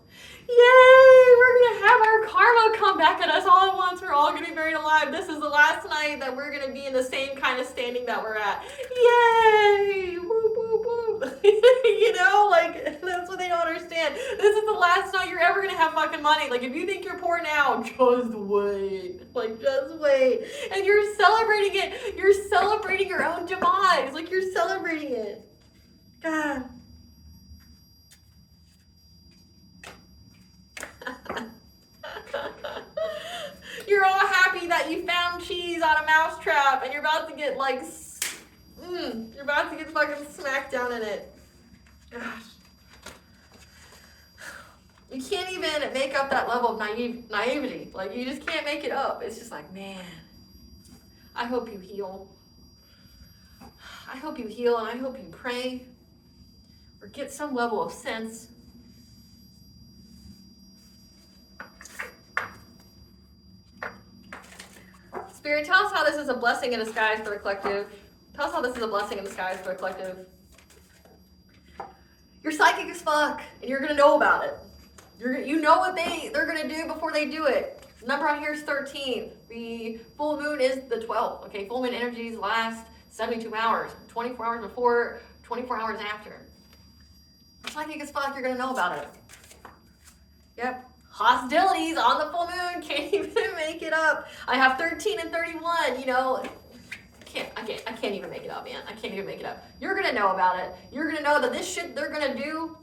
Yay! We're going to have our karma come back at us all at once. We're all going to be buried alive. This is the last night that we're going to be in the same kind of standing that we're at. Yay! Woo, woo, woo. Like, that's what they don't understand. This is the last night you're ever going to have fucking money. Like, if you think you're poor now, just wait. Like, just wait. And you're celebrating it. You're celebrating your own demise. Like, you're celebrating it. God. You're all happy that you found cheese on a mousetrap and you're about to get you're about to get fucking smacked down in it. Gosh. You can't even make up that level of naivety. Like, you just can't make it up. It's just like, man, I hope you heal. I hope you heal, and I hope you pray or get some level of sense Spirit, tell us how this is a blessing in disguise for the collective. Tell us how this is a blessing in disguise for the collective. You're psychic as fuck, and you're gonna know about it. You know what they're gonna do before they do it. The number on here is 13. The full moon is the 12th. Okay, full moon energies last 72 hours, 24 hours before, 24 hours after. You're psychic as fuck, you're gonna know about it. Yep. Hostilities on the full moon, can't even make it up. I have 13 and 31, you know. I can't even make it up, man. I can't even make it up. You're gonna know about it. You're gonna know that this shit they're gonna do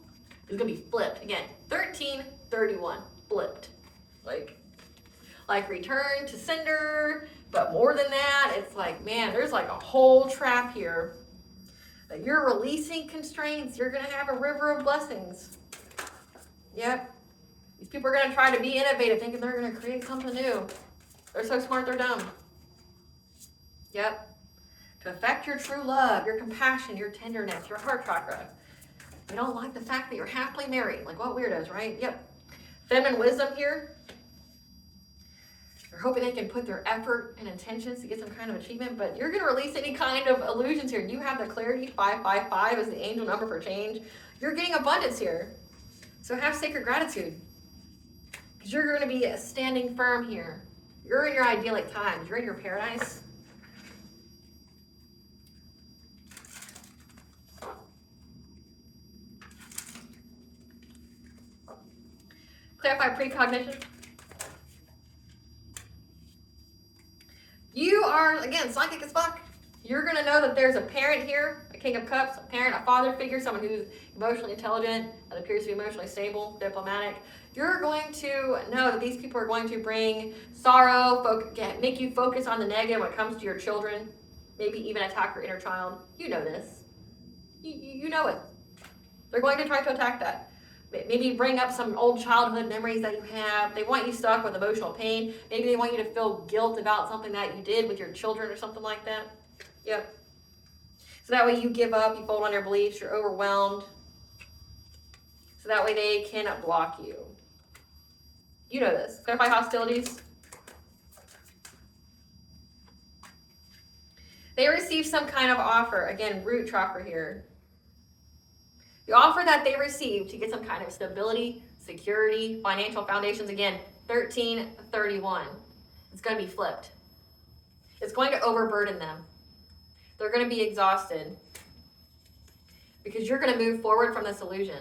is gonna be flipped. Again, 13, 31, flipped. Like return to sender, but more than that, it's like, man, there's like a whole trap here. That you're releasing constraints. You're gonna have a river of blessings. Yep. These people are gonna try to be innovative, thinking they're gonna create something new. They're so smart, they're dumb. Yep. To affect your true love, your compassion, your tenderness, your heart chakra. You don't like the fact that you're happily married. Like, what weirdos, right? Yep. Feminine wisdom here. You're hoping they can put their effort and intentions to get some kind of achievement, but you're going to release any kind of illusions here. You have the clarity. 555 is the angel number for change. You're getting abundance here. So have sacred gratitude. Because you're going to be standing firm here. You're in your idyllic times. You're in your paradise. Clarify precognition. You are, again, psychic as fuck. You're going to know that there's a parent here, a King of Cups, a parent, a father figure, someone who's emotionally intelligent, that appears to be emotionally stable, diplomatic. You're going to know that these people are going to bring sorrow, make you focus on the negative when it comes to your children, maybe even attack your inner child. You know this. You know it. They're going to try to attack that. Maybe bring up some old childhood memories that you have. They want you stuck with emotional pain. Maybe they want you to feel guilt about something that you did with your children or something like that. Yep. So that way you give up, you fold on your beliefs, you're overwhelmed. So that way they cannot block you. You know this. Clarify hostilities. They receive some kind of offer. Again, root chakra here. The offer that they receive to get some kind of stability, security, financial foundations, again, 1331. It's going to be flipped. It's going to overburden them. They're going to be exhausted. Because you're going to move forward from this illusion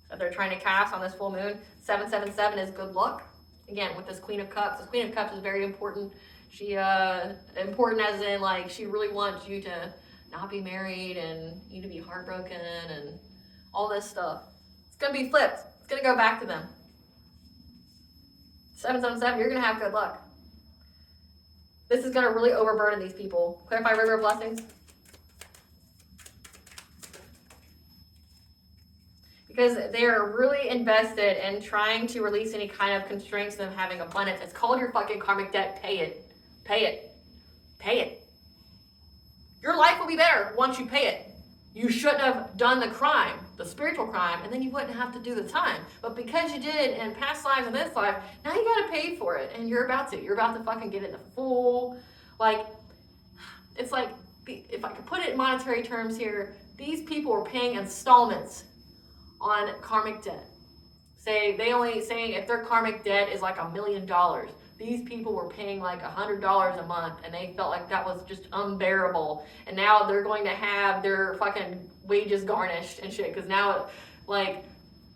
that they're trying to cast on this full moon. 777 is good luck. Again, with this Queen of Cups. This Queen of Cups is very important. She, important as in, like, she really wants you to not be married and you to be heartbroken and all this stuff. It's going to be flipped. It's going to go back to them. 777, you're going to have good luck. This is going to really overburden these people. Clarify river of blessings. Because they're really invested in trying to release any kind of constraints to them having abundance. It's called your fucking karmic debt. Pay it. Pay it. Pay it. Your life will be better once you pay it. You shouldn't have done the crime, the spiritual crime, and then you wouldn't have to do the time. But because you did in past lives and this life, now you gotta pay for it, and you're about to. You're about to fucking get into full, like, it's like, if I could put it in monetary terms here, these people are paying installments on karmic debt. Say if their karmic debt is like $1 million, these people were paying like $100 a month, and they felt like that was just unbearable. And now they're going to have their fucking wages garnished and shit, because now, like,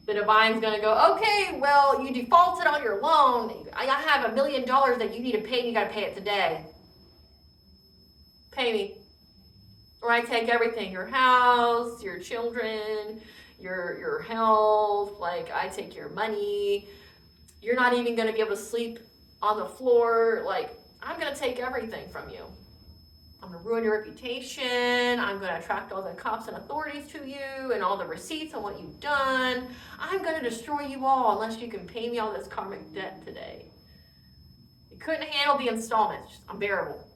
the divine's going to go, okay, well, you defaulted on your loan. I have $1 million that you need to pay, and you got to pay it today. Pay me. Or I take everything, your house, your children, your health, like, I take your money. You're not even going to be able to sleep on the floor. Like, I'm going to take everything from you. I'm going to ruin your reputation. I'm going to attract all the cops and authorities to you and all the receipts on what you've done. I'm going to destroy you all unless you can pay me all this karmic debt today. You couldn't handle the installments. It's unbearable.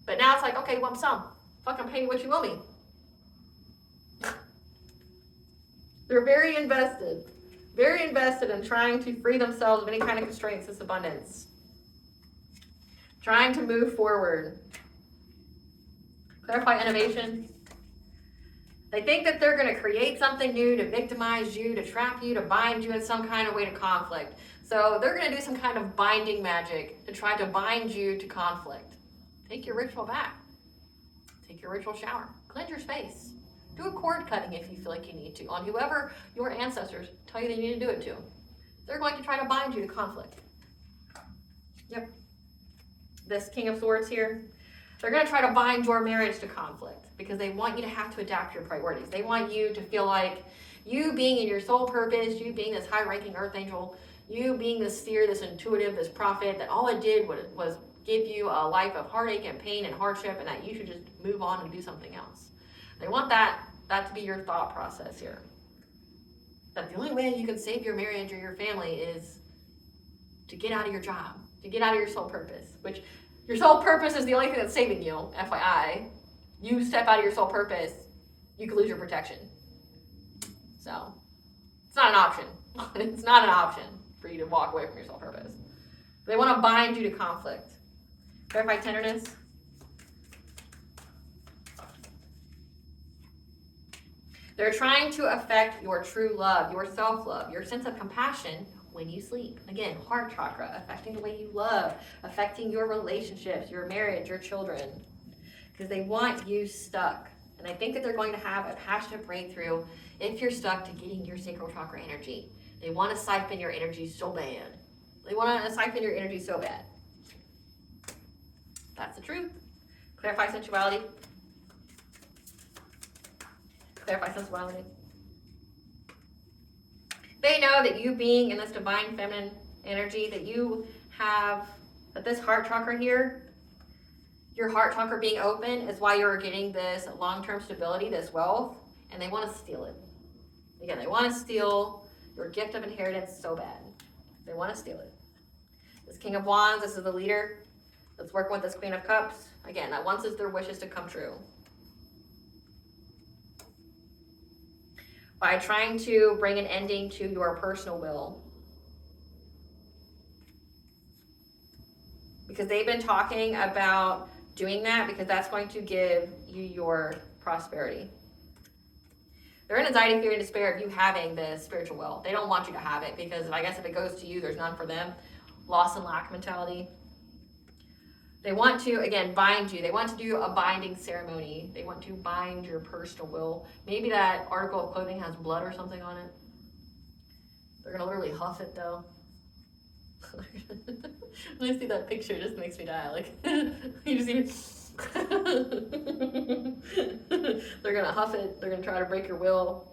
But now it's like, okay, lump sum. Fucking pay me what you owe me. They're very invested in trying to free themselves of any kind of constraints, this abundance. Trying to move forward. Clarify innovation. They think that they're going to create something new to victimize you, to trap you, to bind you in some kind of way to conflict. So they're going to do some kind of binding magic to try to bind you to conflict. Take your ritual bath. Take your ritual shower. Cleanse your space. Do a cord cutting if you feel like you need to on whoever your ancestors tell you they need to do it to. They're going to try to bind you to conflict. Yep. This King of Swords here, they're going to try to bind your marriage to conflict because they want you to have to adapt your priorities. They want you to feel like you being in your soul purpose, you being this high-ranking earth angel, you being this seer, this intuitive, this prophet, that all it did was give you a life of heartache and pain and hardship, and that you should just move on and do something else. They want that to be your thought process here. That the only way you can save your marriage or your family is to get out of your job, to get out of your soul purpose, which your soul purpose is the only thing that's saving you, FYI. You step out of your soul purpose, you could lose your protection. So, it's not an option. It's not an option for you to walk away from your soul purpose. They want to bind you to conflict. Clarify tenderness. They're trying to affect your true love, your self-love, your sense of compassion when you sleep. Again, heart chakra, affecting the way you love, affecting your relationships, your marriage, your children. Because they want you stuck. And I think that they're going to have a passionate breakthrough if you're stuck to getting your sacral chakra energy. They want to siphon your energy so bad. They want to siphon your energy so bad. That's the truth. Clarify sensuality. Clarify sensuality. They know that you being in this divine feminine energy, that you have, that this heart chakra here, your heart chakra being open is why you're getting this long-term stability, this wealth, and they want to steal it. Again, they want to steal your gift of inheritance so bad. They want to steal it. This King of Wands, this is the leader that's working with this Queen of Cups. Again, that wants their wishes to come true. By trying to bring an ending to your personal will. Because they've been talking about doing that because that's going to give you your prosperity. They're in anxiety, fear, and despair of you having this spiritual will. They don't want you to have it because I guess if it goes to you, there's none for them. Loss and lack mentality. They want to, again, bind you. They want to do a binding ceremony. They want to bind your personal will. Maybe that article of clothing has blood or something on it. They're going to literally huff it, though. When I see that picture, it just makes me die. Like, you just see they're going to huff it. They're going to try to break your will.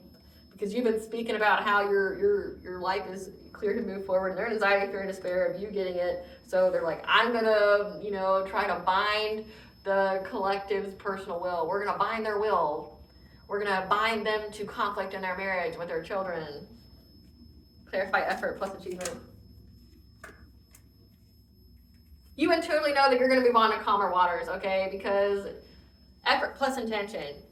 Because you've been speaking about how your life is clear to move forward. And they're in anxiety, fear, and despair of you getting it. So they're like, I'm going to, try to bind the collective's personal will. We're going to bind their will. We're going to bind them to conflict in their marriage with their children. Clarify effort plus achievement. You intuitively know that you're going to move on to calmer waters, okay? Because effort plus intention.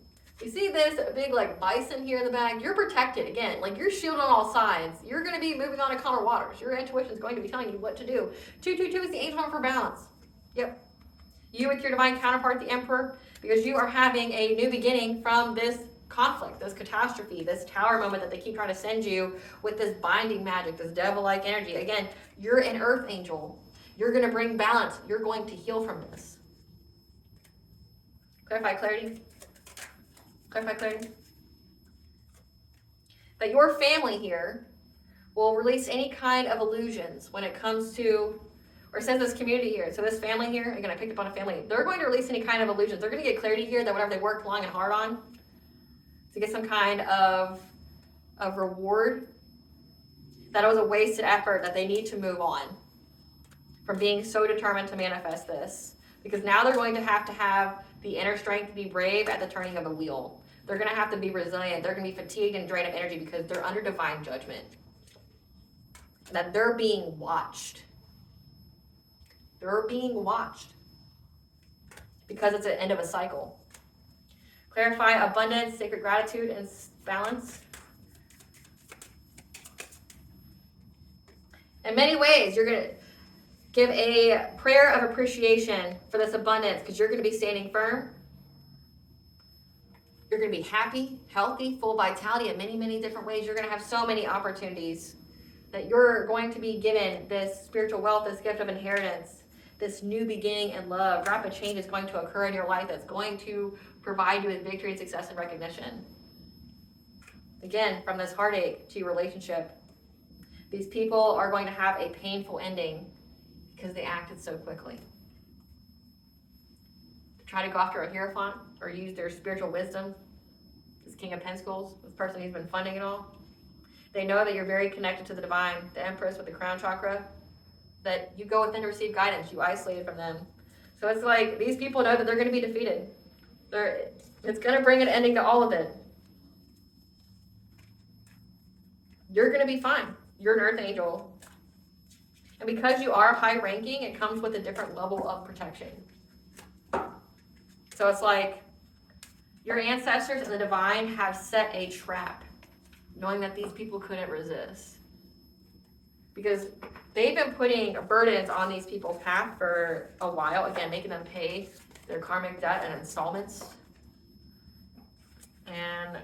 You see this big bison here in the back? You're protected again. You're shielded on all sides. You're going to be moving on to calmer waters. Your intuition is going to be telling you what to do. 222 is the angel number for balance. Yep. You with your divine counterpart, the Emperor, because you are having a new beginning from this conflict, this catastrophe, this tower moment that they keep trying to send you with this binding magic, this devil-like energy. Again, you're an earth angel. You're going to bring balance. You're going to heal from this. Clarify clarity. Clarify clarity. That your family here will release any kind of illusions when it comes to, or says this community here. So this family here, again, I picked up on a family. They're going to release any kind of illusions. They're going to get clarity here that whatever they worked long and hard on to get some kind of reward, that it was a wasted effort, that they need to move on from being so determined to manifest this. Because now they're going to have the inner strength to be brave at the turning of a wheel. They're going to have to be resilient. They're going to be fatigued and drained of energy because they're under divine judgment. That they're being watched. They're being watched. Because it's the end of a cycle. Clarify abundance, sacred gratitude, and balance. In many ways, you're going to Give a prayer of appreciation for this abundance, because you're going to be standing firm. You're going to be happy, healthy, full vitality in many, many different ways. You're going to have so many opportunities that you're going to be given this spiritual wealth, this gift of inheritance, this new beginning in love. Rapid change is going to occur in your life that's going to provide you with victory and success and recognition. Again, from this heartache to your relationship, these people are going to have a painful ending because they acted so quickly. To try to go after a Hierophant or use their spiritual wisdom, this King of Pentacles, this person who's been funding it all, they know that you're very connected to the divine, the Empress with the crown chakra, that you go within to receive guidance, you isolated from them. So it's like these people know that they're going to be defeated. It's going to bring an ending to all of it. You're going to be fine. You're an earth angel. And because you are high ranking, it comes with a different level of protection. So it's like your ancestors and the divine have set a trap, knowing that these people couldn't resist. Because they've been putting burdens on these people's path for a while, again, making them pay their karmic debt and installments. And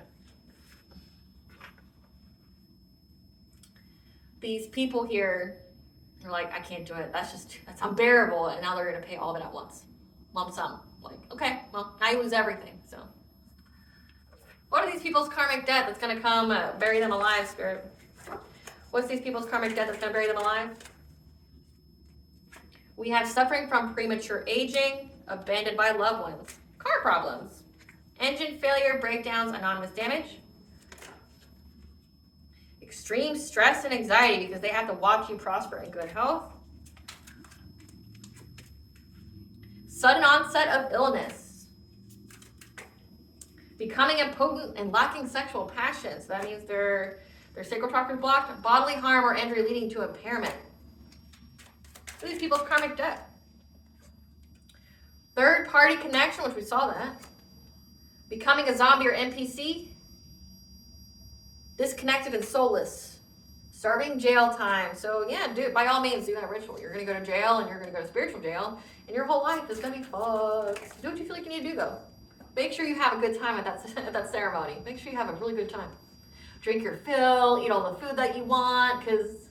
these people here are like, I can't do it. That's unbearable. And now they're going to pay all of it at once. Lump sum. Like, okay, well, now you lose everything. So what are these people's karmic debt that's going to come bury them alive, Spirit? What's these people's karmic debt that's going to bury them alive? We have suffering from premature aging, abandoned by loved ones, car problems, engine failure, breakdowns, anonymous damage, extreme stress and anxiety because they have to watch you prosper in good health, sudden onset of illness, becoming impotent and lacking sexual passion. So that means their sacral chakra is blocked, bodily harm or injury leading to impairment. What are these people's karmic debt? Third party connection, which we saw that. Becoming a zombie or NPC. Disconnected and soulless. Serving jail time. So yeah, by all means, do that ritual. You're going to go to jail and you're going to go to spiritual jail. And your whole life is going to be fucked. Do what you feel like you need to do, though. Make sure you have a good time at that ceremony. Make sure you have a really good time. Drink your fill, eat all the food that you want, because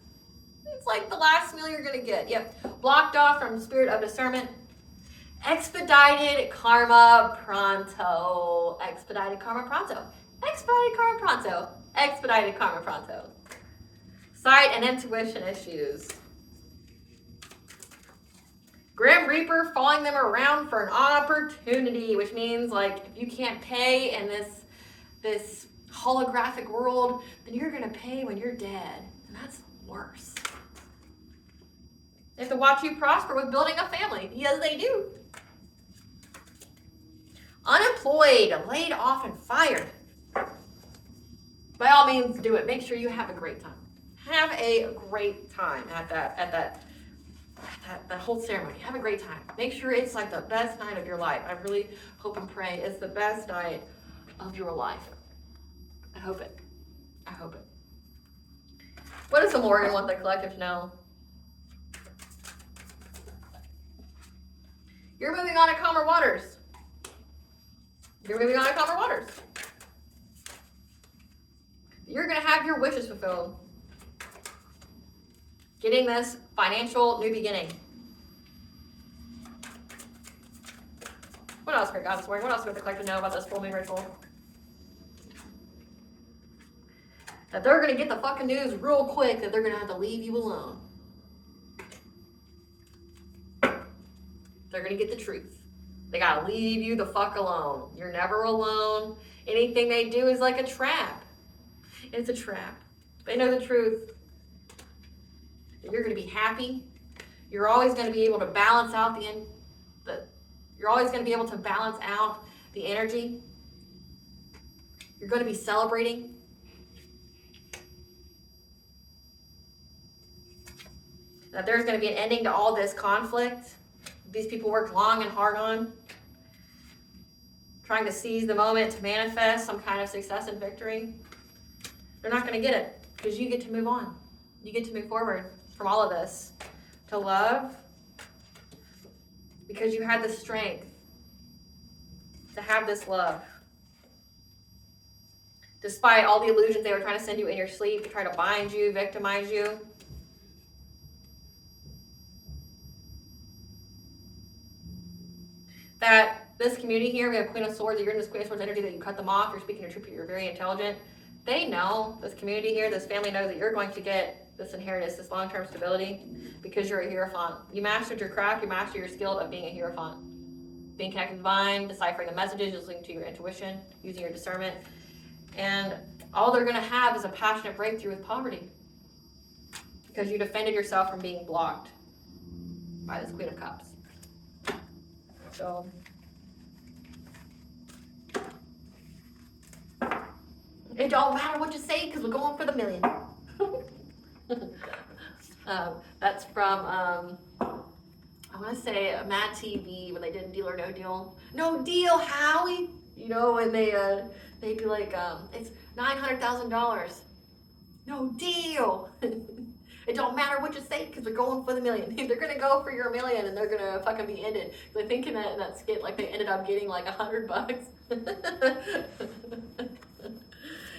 it's like the last meal you're going to get. Yep. Blocked off from spirit of discernment. Expedited karma pronto. Expedited karma pronto. Expedited karma pronto. Expedited karma pronto. Sight and intuition issues. Grim Reaper following them around for an opportunity, which means like if you can't pay in this holographic world, then you're going to pay when you're dead. And that's worse. They have to watch you prosper with building a family. Yes, they do. Unemployed, laid off, and fired. By all means, do it. Make sure you have a great time. Have a great time at that whole ceremony. Have a great time. Make sure it's like the best night of your life. I really hope and pray it's the best night of your life. I hope it. I hope it. What does the Morgan want the collective to know? You're moving on to calmer waters. You're moving on to calmer waters. You're going to have your wishes fulfilled. Getting this financial new beginning. What else, Great God, this morning? What else would the collective know about this full moon ritual? That they're going to get the fucking news real quick that they're going to have to leave you alone. They're going to get the truth. They got to leave you the fuck alone. You're never alone. Anything they do is like a trap. It's a trap. They know the truth. You're going to be happy. You're always going to be able to balance out you're always going to be able to balance out the energy. You're going to be celebrating. That there's going to be an ending to all this conflict. These people worked long and hard on. Trying to seize the moment to manifest some kind of success and victory. They're not going to get it because you get to move on. You get to move forward from all of this to love because you had the strength to have this love. Despite all the illusions they were trying to send you in your sleep to try to bind you, victimize you. That this community here, we have Queen of Swords, you're in this Queen of Swords energy that you cut them off, you're speaking your truth, you're very intelligent. They know, this community here, this family knows that you're going to get this inheritance, this long-term stability, because you're a Hierophant. You mastered your craft, you mastered your skill of being a Hierophant. Being connected to the divine, deciphering the messages, listening to your intuition, using your discernment. And all they're going to have is a passionate breakthrough with poverty. Because you defended yourself from being blocked by this Queen of Cups. So, it don't matter what you say because we're going for the million. That's from, I want to say Mad TV when they did Deal or No Deal. No deal, Howie! You know, when they'd be like, it's $900,000. No deal! It don't matter what you say because we're going for the million. They're going to go for your million and they're going to fucking be ended. I think in that skit, like, they ended up getting like $100.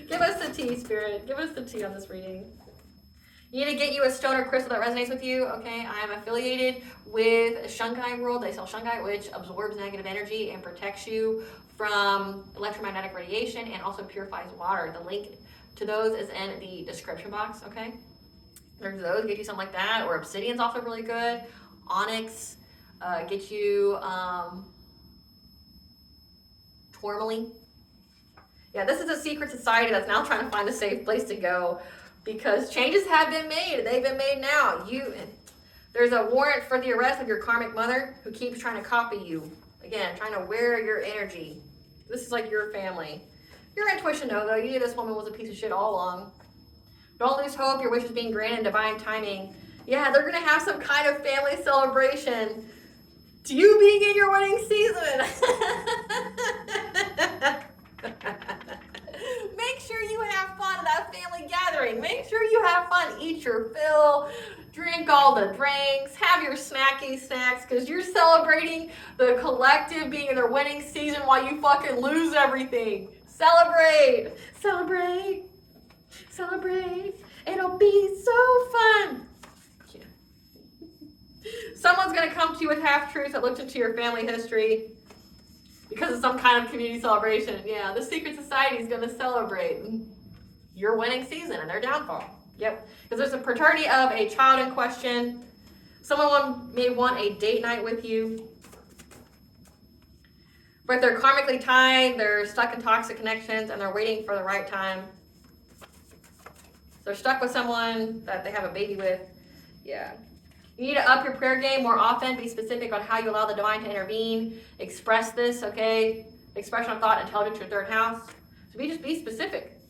Give us the tea, Spirit. Give us the tea on this reading. You need to get you a stone or crystal that resonates with you, okay? I am affiliated with Shungite Worlds. They sell Shungite, which absorbs negative energy and protects you from electromagnetic radiation and also purifies water. The link to those is in the description box, okay? There's those, get you something like that. Or obsidian's also really good. Onyx, get you tourmaline. Yeah, this is a secret society that's now trying to find a safe place to go because changes have been made. They've been made now. There's a warrant for the arrest of your karmic mother who keeps trying to copy you. Again, trying to wear your energy. This is like your family. Your intuition, though, you knew this woman was a piece of shit all along. Don't lose hope. Your wish is being granted in divine timing. Yeah, they're going to have some kind of family celebration to you being in your wedding season. Make sure you have fun at that family gathering. Make sure you have fun. Eat your fill. Drink all the drinks. Have your snacky snacks because you're celebrating the collective being in their wedding season while you fucking lose everything. Celebrate. Celebrate. Celebrate. It'll be so fun. Yeah. Someone's going to come to you with half-truths that looked into your family history because of some kind of community celebration. Yeah, the secret society is going to celebrate your winning season and their downfall. Yep. Because there's a paternity of a child in question. Someone may want a date night with you. But they're karmically tied, they're stuck in toxic connections, and they're waiting for the right time. They're stuck with someone that they have a baby with. Yeah. You need to up your prayer game more often. Be specific on how you allow the divine to intervene. Express this, okay? Expression of thought, intelligence, your third house. So just be specific.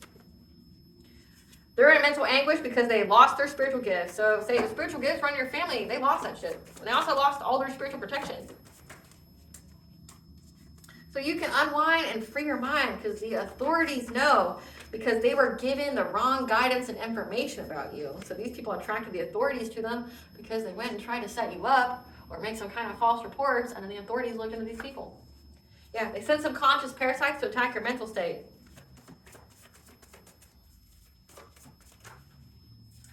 They're in mental anguish because they lost their spiritual gifts. So say the spiritual gifts run your family, they lost that shit. And they also lost all their spiritual protection. So you can unwind and free your mind because the authorities know because they were given the wrong guidance and information about you. So these people attracted the authorities to them because they went and tried to set you up or make some kind of false reports, and then the authorities looked into these people. Yeah, they sent subconscious parasites to attack your mental state.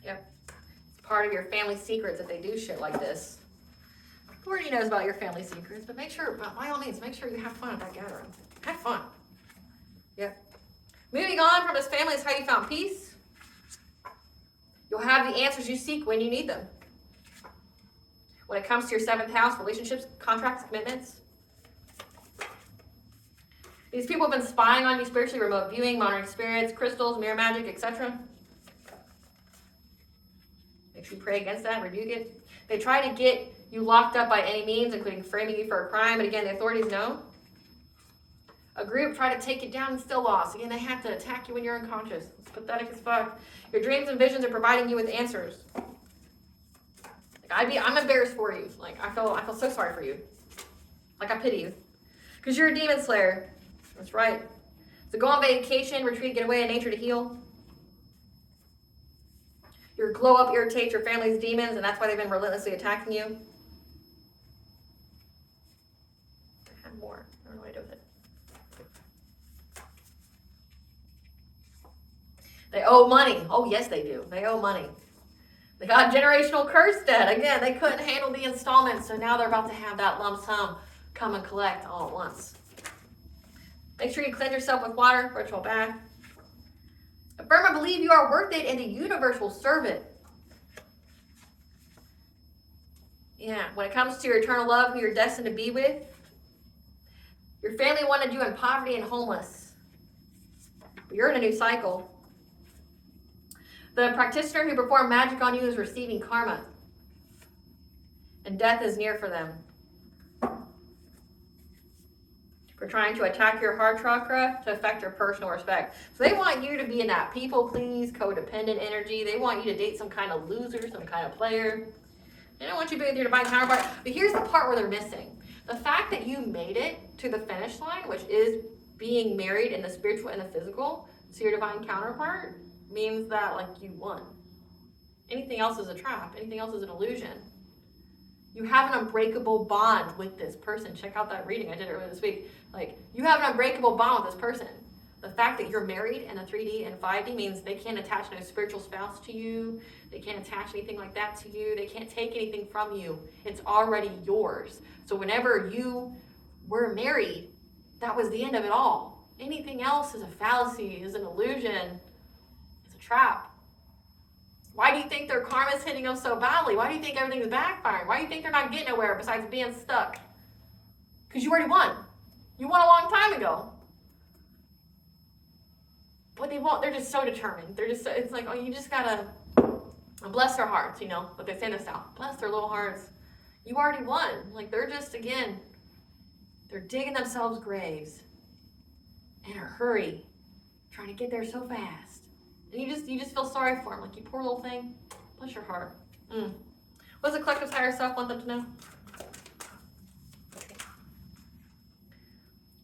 Yep. It's part of your family secrets that they do shit like this. Authority knows about your family secrets, but make sure, by all means, make sure you have fun at that gathering. Have fun. Yep. Moving on from this family is how you found peace. You'll have the answers you seek when you need them. When it comes to your 7th house, relationships, contracts, commitments. These people have been spying on you spiritually, remote viewing, monitoring spirits, crystals, mirror magic, etc. Make sure you pray against that, rebuke it. They try to get you locked up by any means, including framing you for a crime, but again, the authorities know. A group tried to take you down and still lost. Again, they have to attack you when you're unconscious. It's pathetic as fuck. Your dreams and visions are providing you with answers. Like, I'm embarrassed for you. Like, I feel so sorry for you. Like, I pity you. Because you're a demon slayer. That's right. So go on vacation, retreat, get away in nature to heal. Your glow up irritates your family's demons, and that's why they've been relentlessly attacking you. They owe money. Oh, yes, they do. They owe money. They got generational curse debt. Again, they couldn't handle the installments, so now they're about to have that lump sum come and collect all at once. Make sure you cleanse yourself with water, ritual bath. Affirm and believe you are worth it, and the universe will serve it. Yeah, when it comes to your eternal love, who you're destined to be with, your family wanted you in poverty and homeless. But you're in a new cycle. The practitioner who performed magic on you is receiving karma. And death is near for them. For trying to attack your heart chakra to affect your personal respect. So they want you to be in that people please, codependent energy. They want you to date some kind of loser, some kind of player. They don't want you to be with your divine counterpart. But here's the part where they're missing. The fact that you made it to the finish line, which is being married in the spiritual and the physical to your divine counterpart, means that, like, you won. Anything else is a trap. Anything else is an illusion. You have an unbreakable bond with this person. Check out that reading I did earlier this week. Like, you have an unbreakable bond with this person. The fact that you're married in a 3D and 5D means they can't attach no spiritual spouse to you. They can't attach anything like that to you. They can't take anything from you. It's already yours. So whenever you were married, that was the end of it all. Anything else is a fallacy, is an illusion, is a trap. Why do you think their karma is hitting them so badly? Why do you think everything's backfiring? Why do you think they're not getting nowhere besides being stuck? Because you already won. You won a long time ago. But they won't. They're just so determined. They're just so, it's like, oh, you just gotta bless their hearts, you know, what they say in the South. Bless their little hearts. You already won. Like, they're just, again, they're digging themselves graves in a hurry, trying to get there so fast. And you just feel sorry for them. Like, you poor little thing. Bless your heart. What does the collective's higher self want them to know?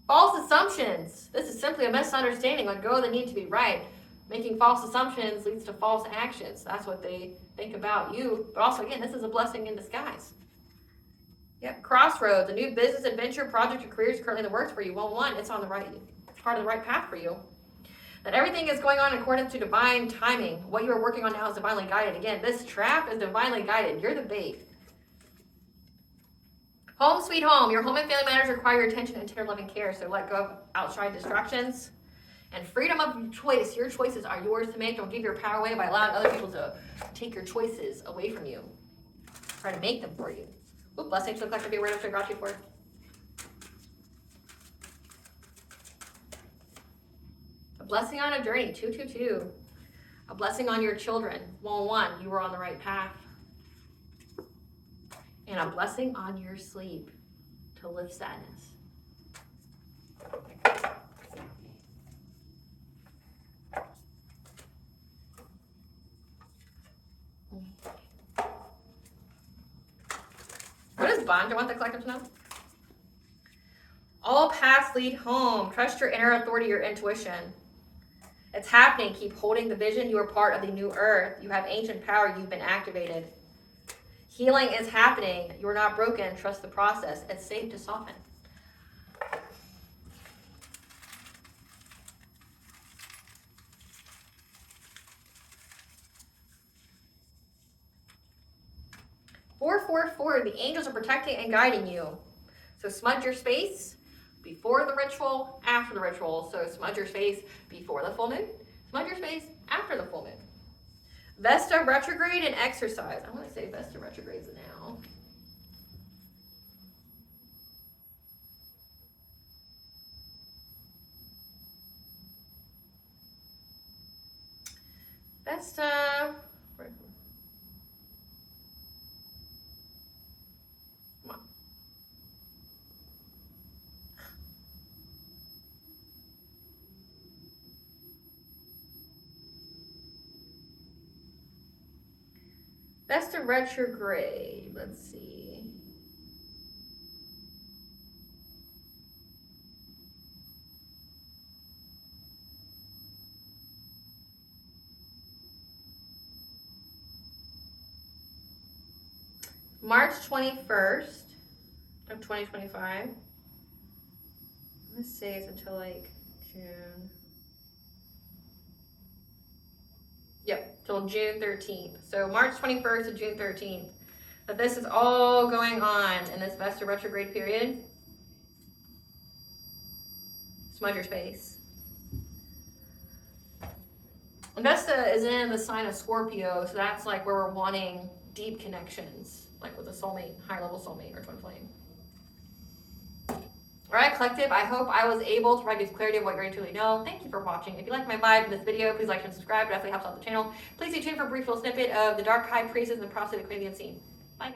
False assumptions. This is simply a misunderstanding. Let go of the need to be right. Making false assumptions leads to false actions. That's what they think about you. But also, again, this is a blessing in disguise. Yep. Crossroads. A new business, adventure, project, or career is currently in the works for you. One, it's on the right, part of the right path for you. That everything is going on in accordance to divine timing. What you are working on now is divinely guided. Again, this trap is divinely guided. You're the bait. Home sweet home. Your home and family matters require your attention and tender loving care. So let go of outside distractions. And freedom of choice. Your choices are yours to make. Don't give your power away by allowing other people to take your choices away from you. Try to make them for you. Ooh, blessings to the collective. Be aware of what gratitude for. A blessing on a journey. 222. A blessing on your children. 111. You were on the right path. And a blessing on your sleep to lift sadness. What is bond? Do you want the collective to know? All paths lead home. Trust your inner authority, your intuition. It's happening. Keep holding the vision. You are part of the new earth. You have ancient power. You've been activated. Healing is happening. You're not broken. Trust the process. It's safe to soften. Four. The angels are protecting and guiding you. So smudge your space before the ritual, after the ritual. So smudge your space before the full moon. Smudge your space after the full moon. Vesta retrograde and exercise. I want to say Vesta retrogrades now. Vesta. Come on. Vesta retrograde. Let's see. March 21st of 2025. Let's say it's until like June. Yep, till June 13th. So March 21st to June 13th. That this is all going on in this Vesta retrograde period. Smudge your space. Vesta is in the sign of Scorpio, so that's like where we're wanting deep connections, like with a soulmate, high level soulmate or twin flame. All right, collective, I hope I was able to provide you with clarity of what you're truly know. Thank you for watching. If you like my vibe in this video, please like and subscribe. It definitely helps out the channel. Please stay tuned for a brief little snippet of the Dark High Priestess and the Prophecy of the Queen of the Unseen. Bye.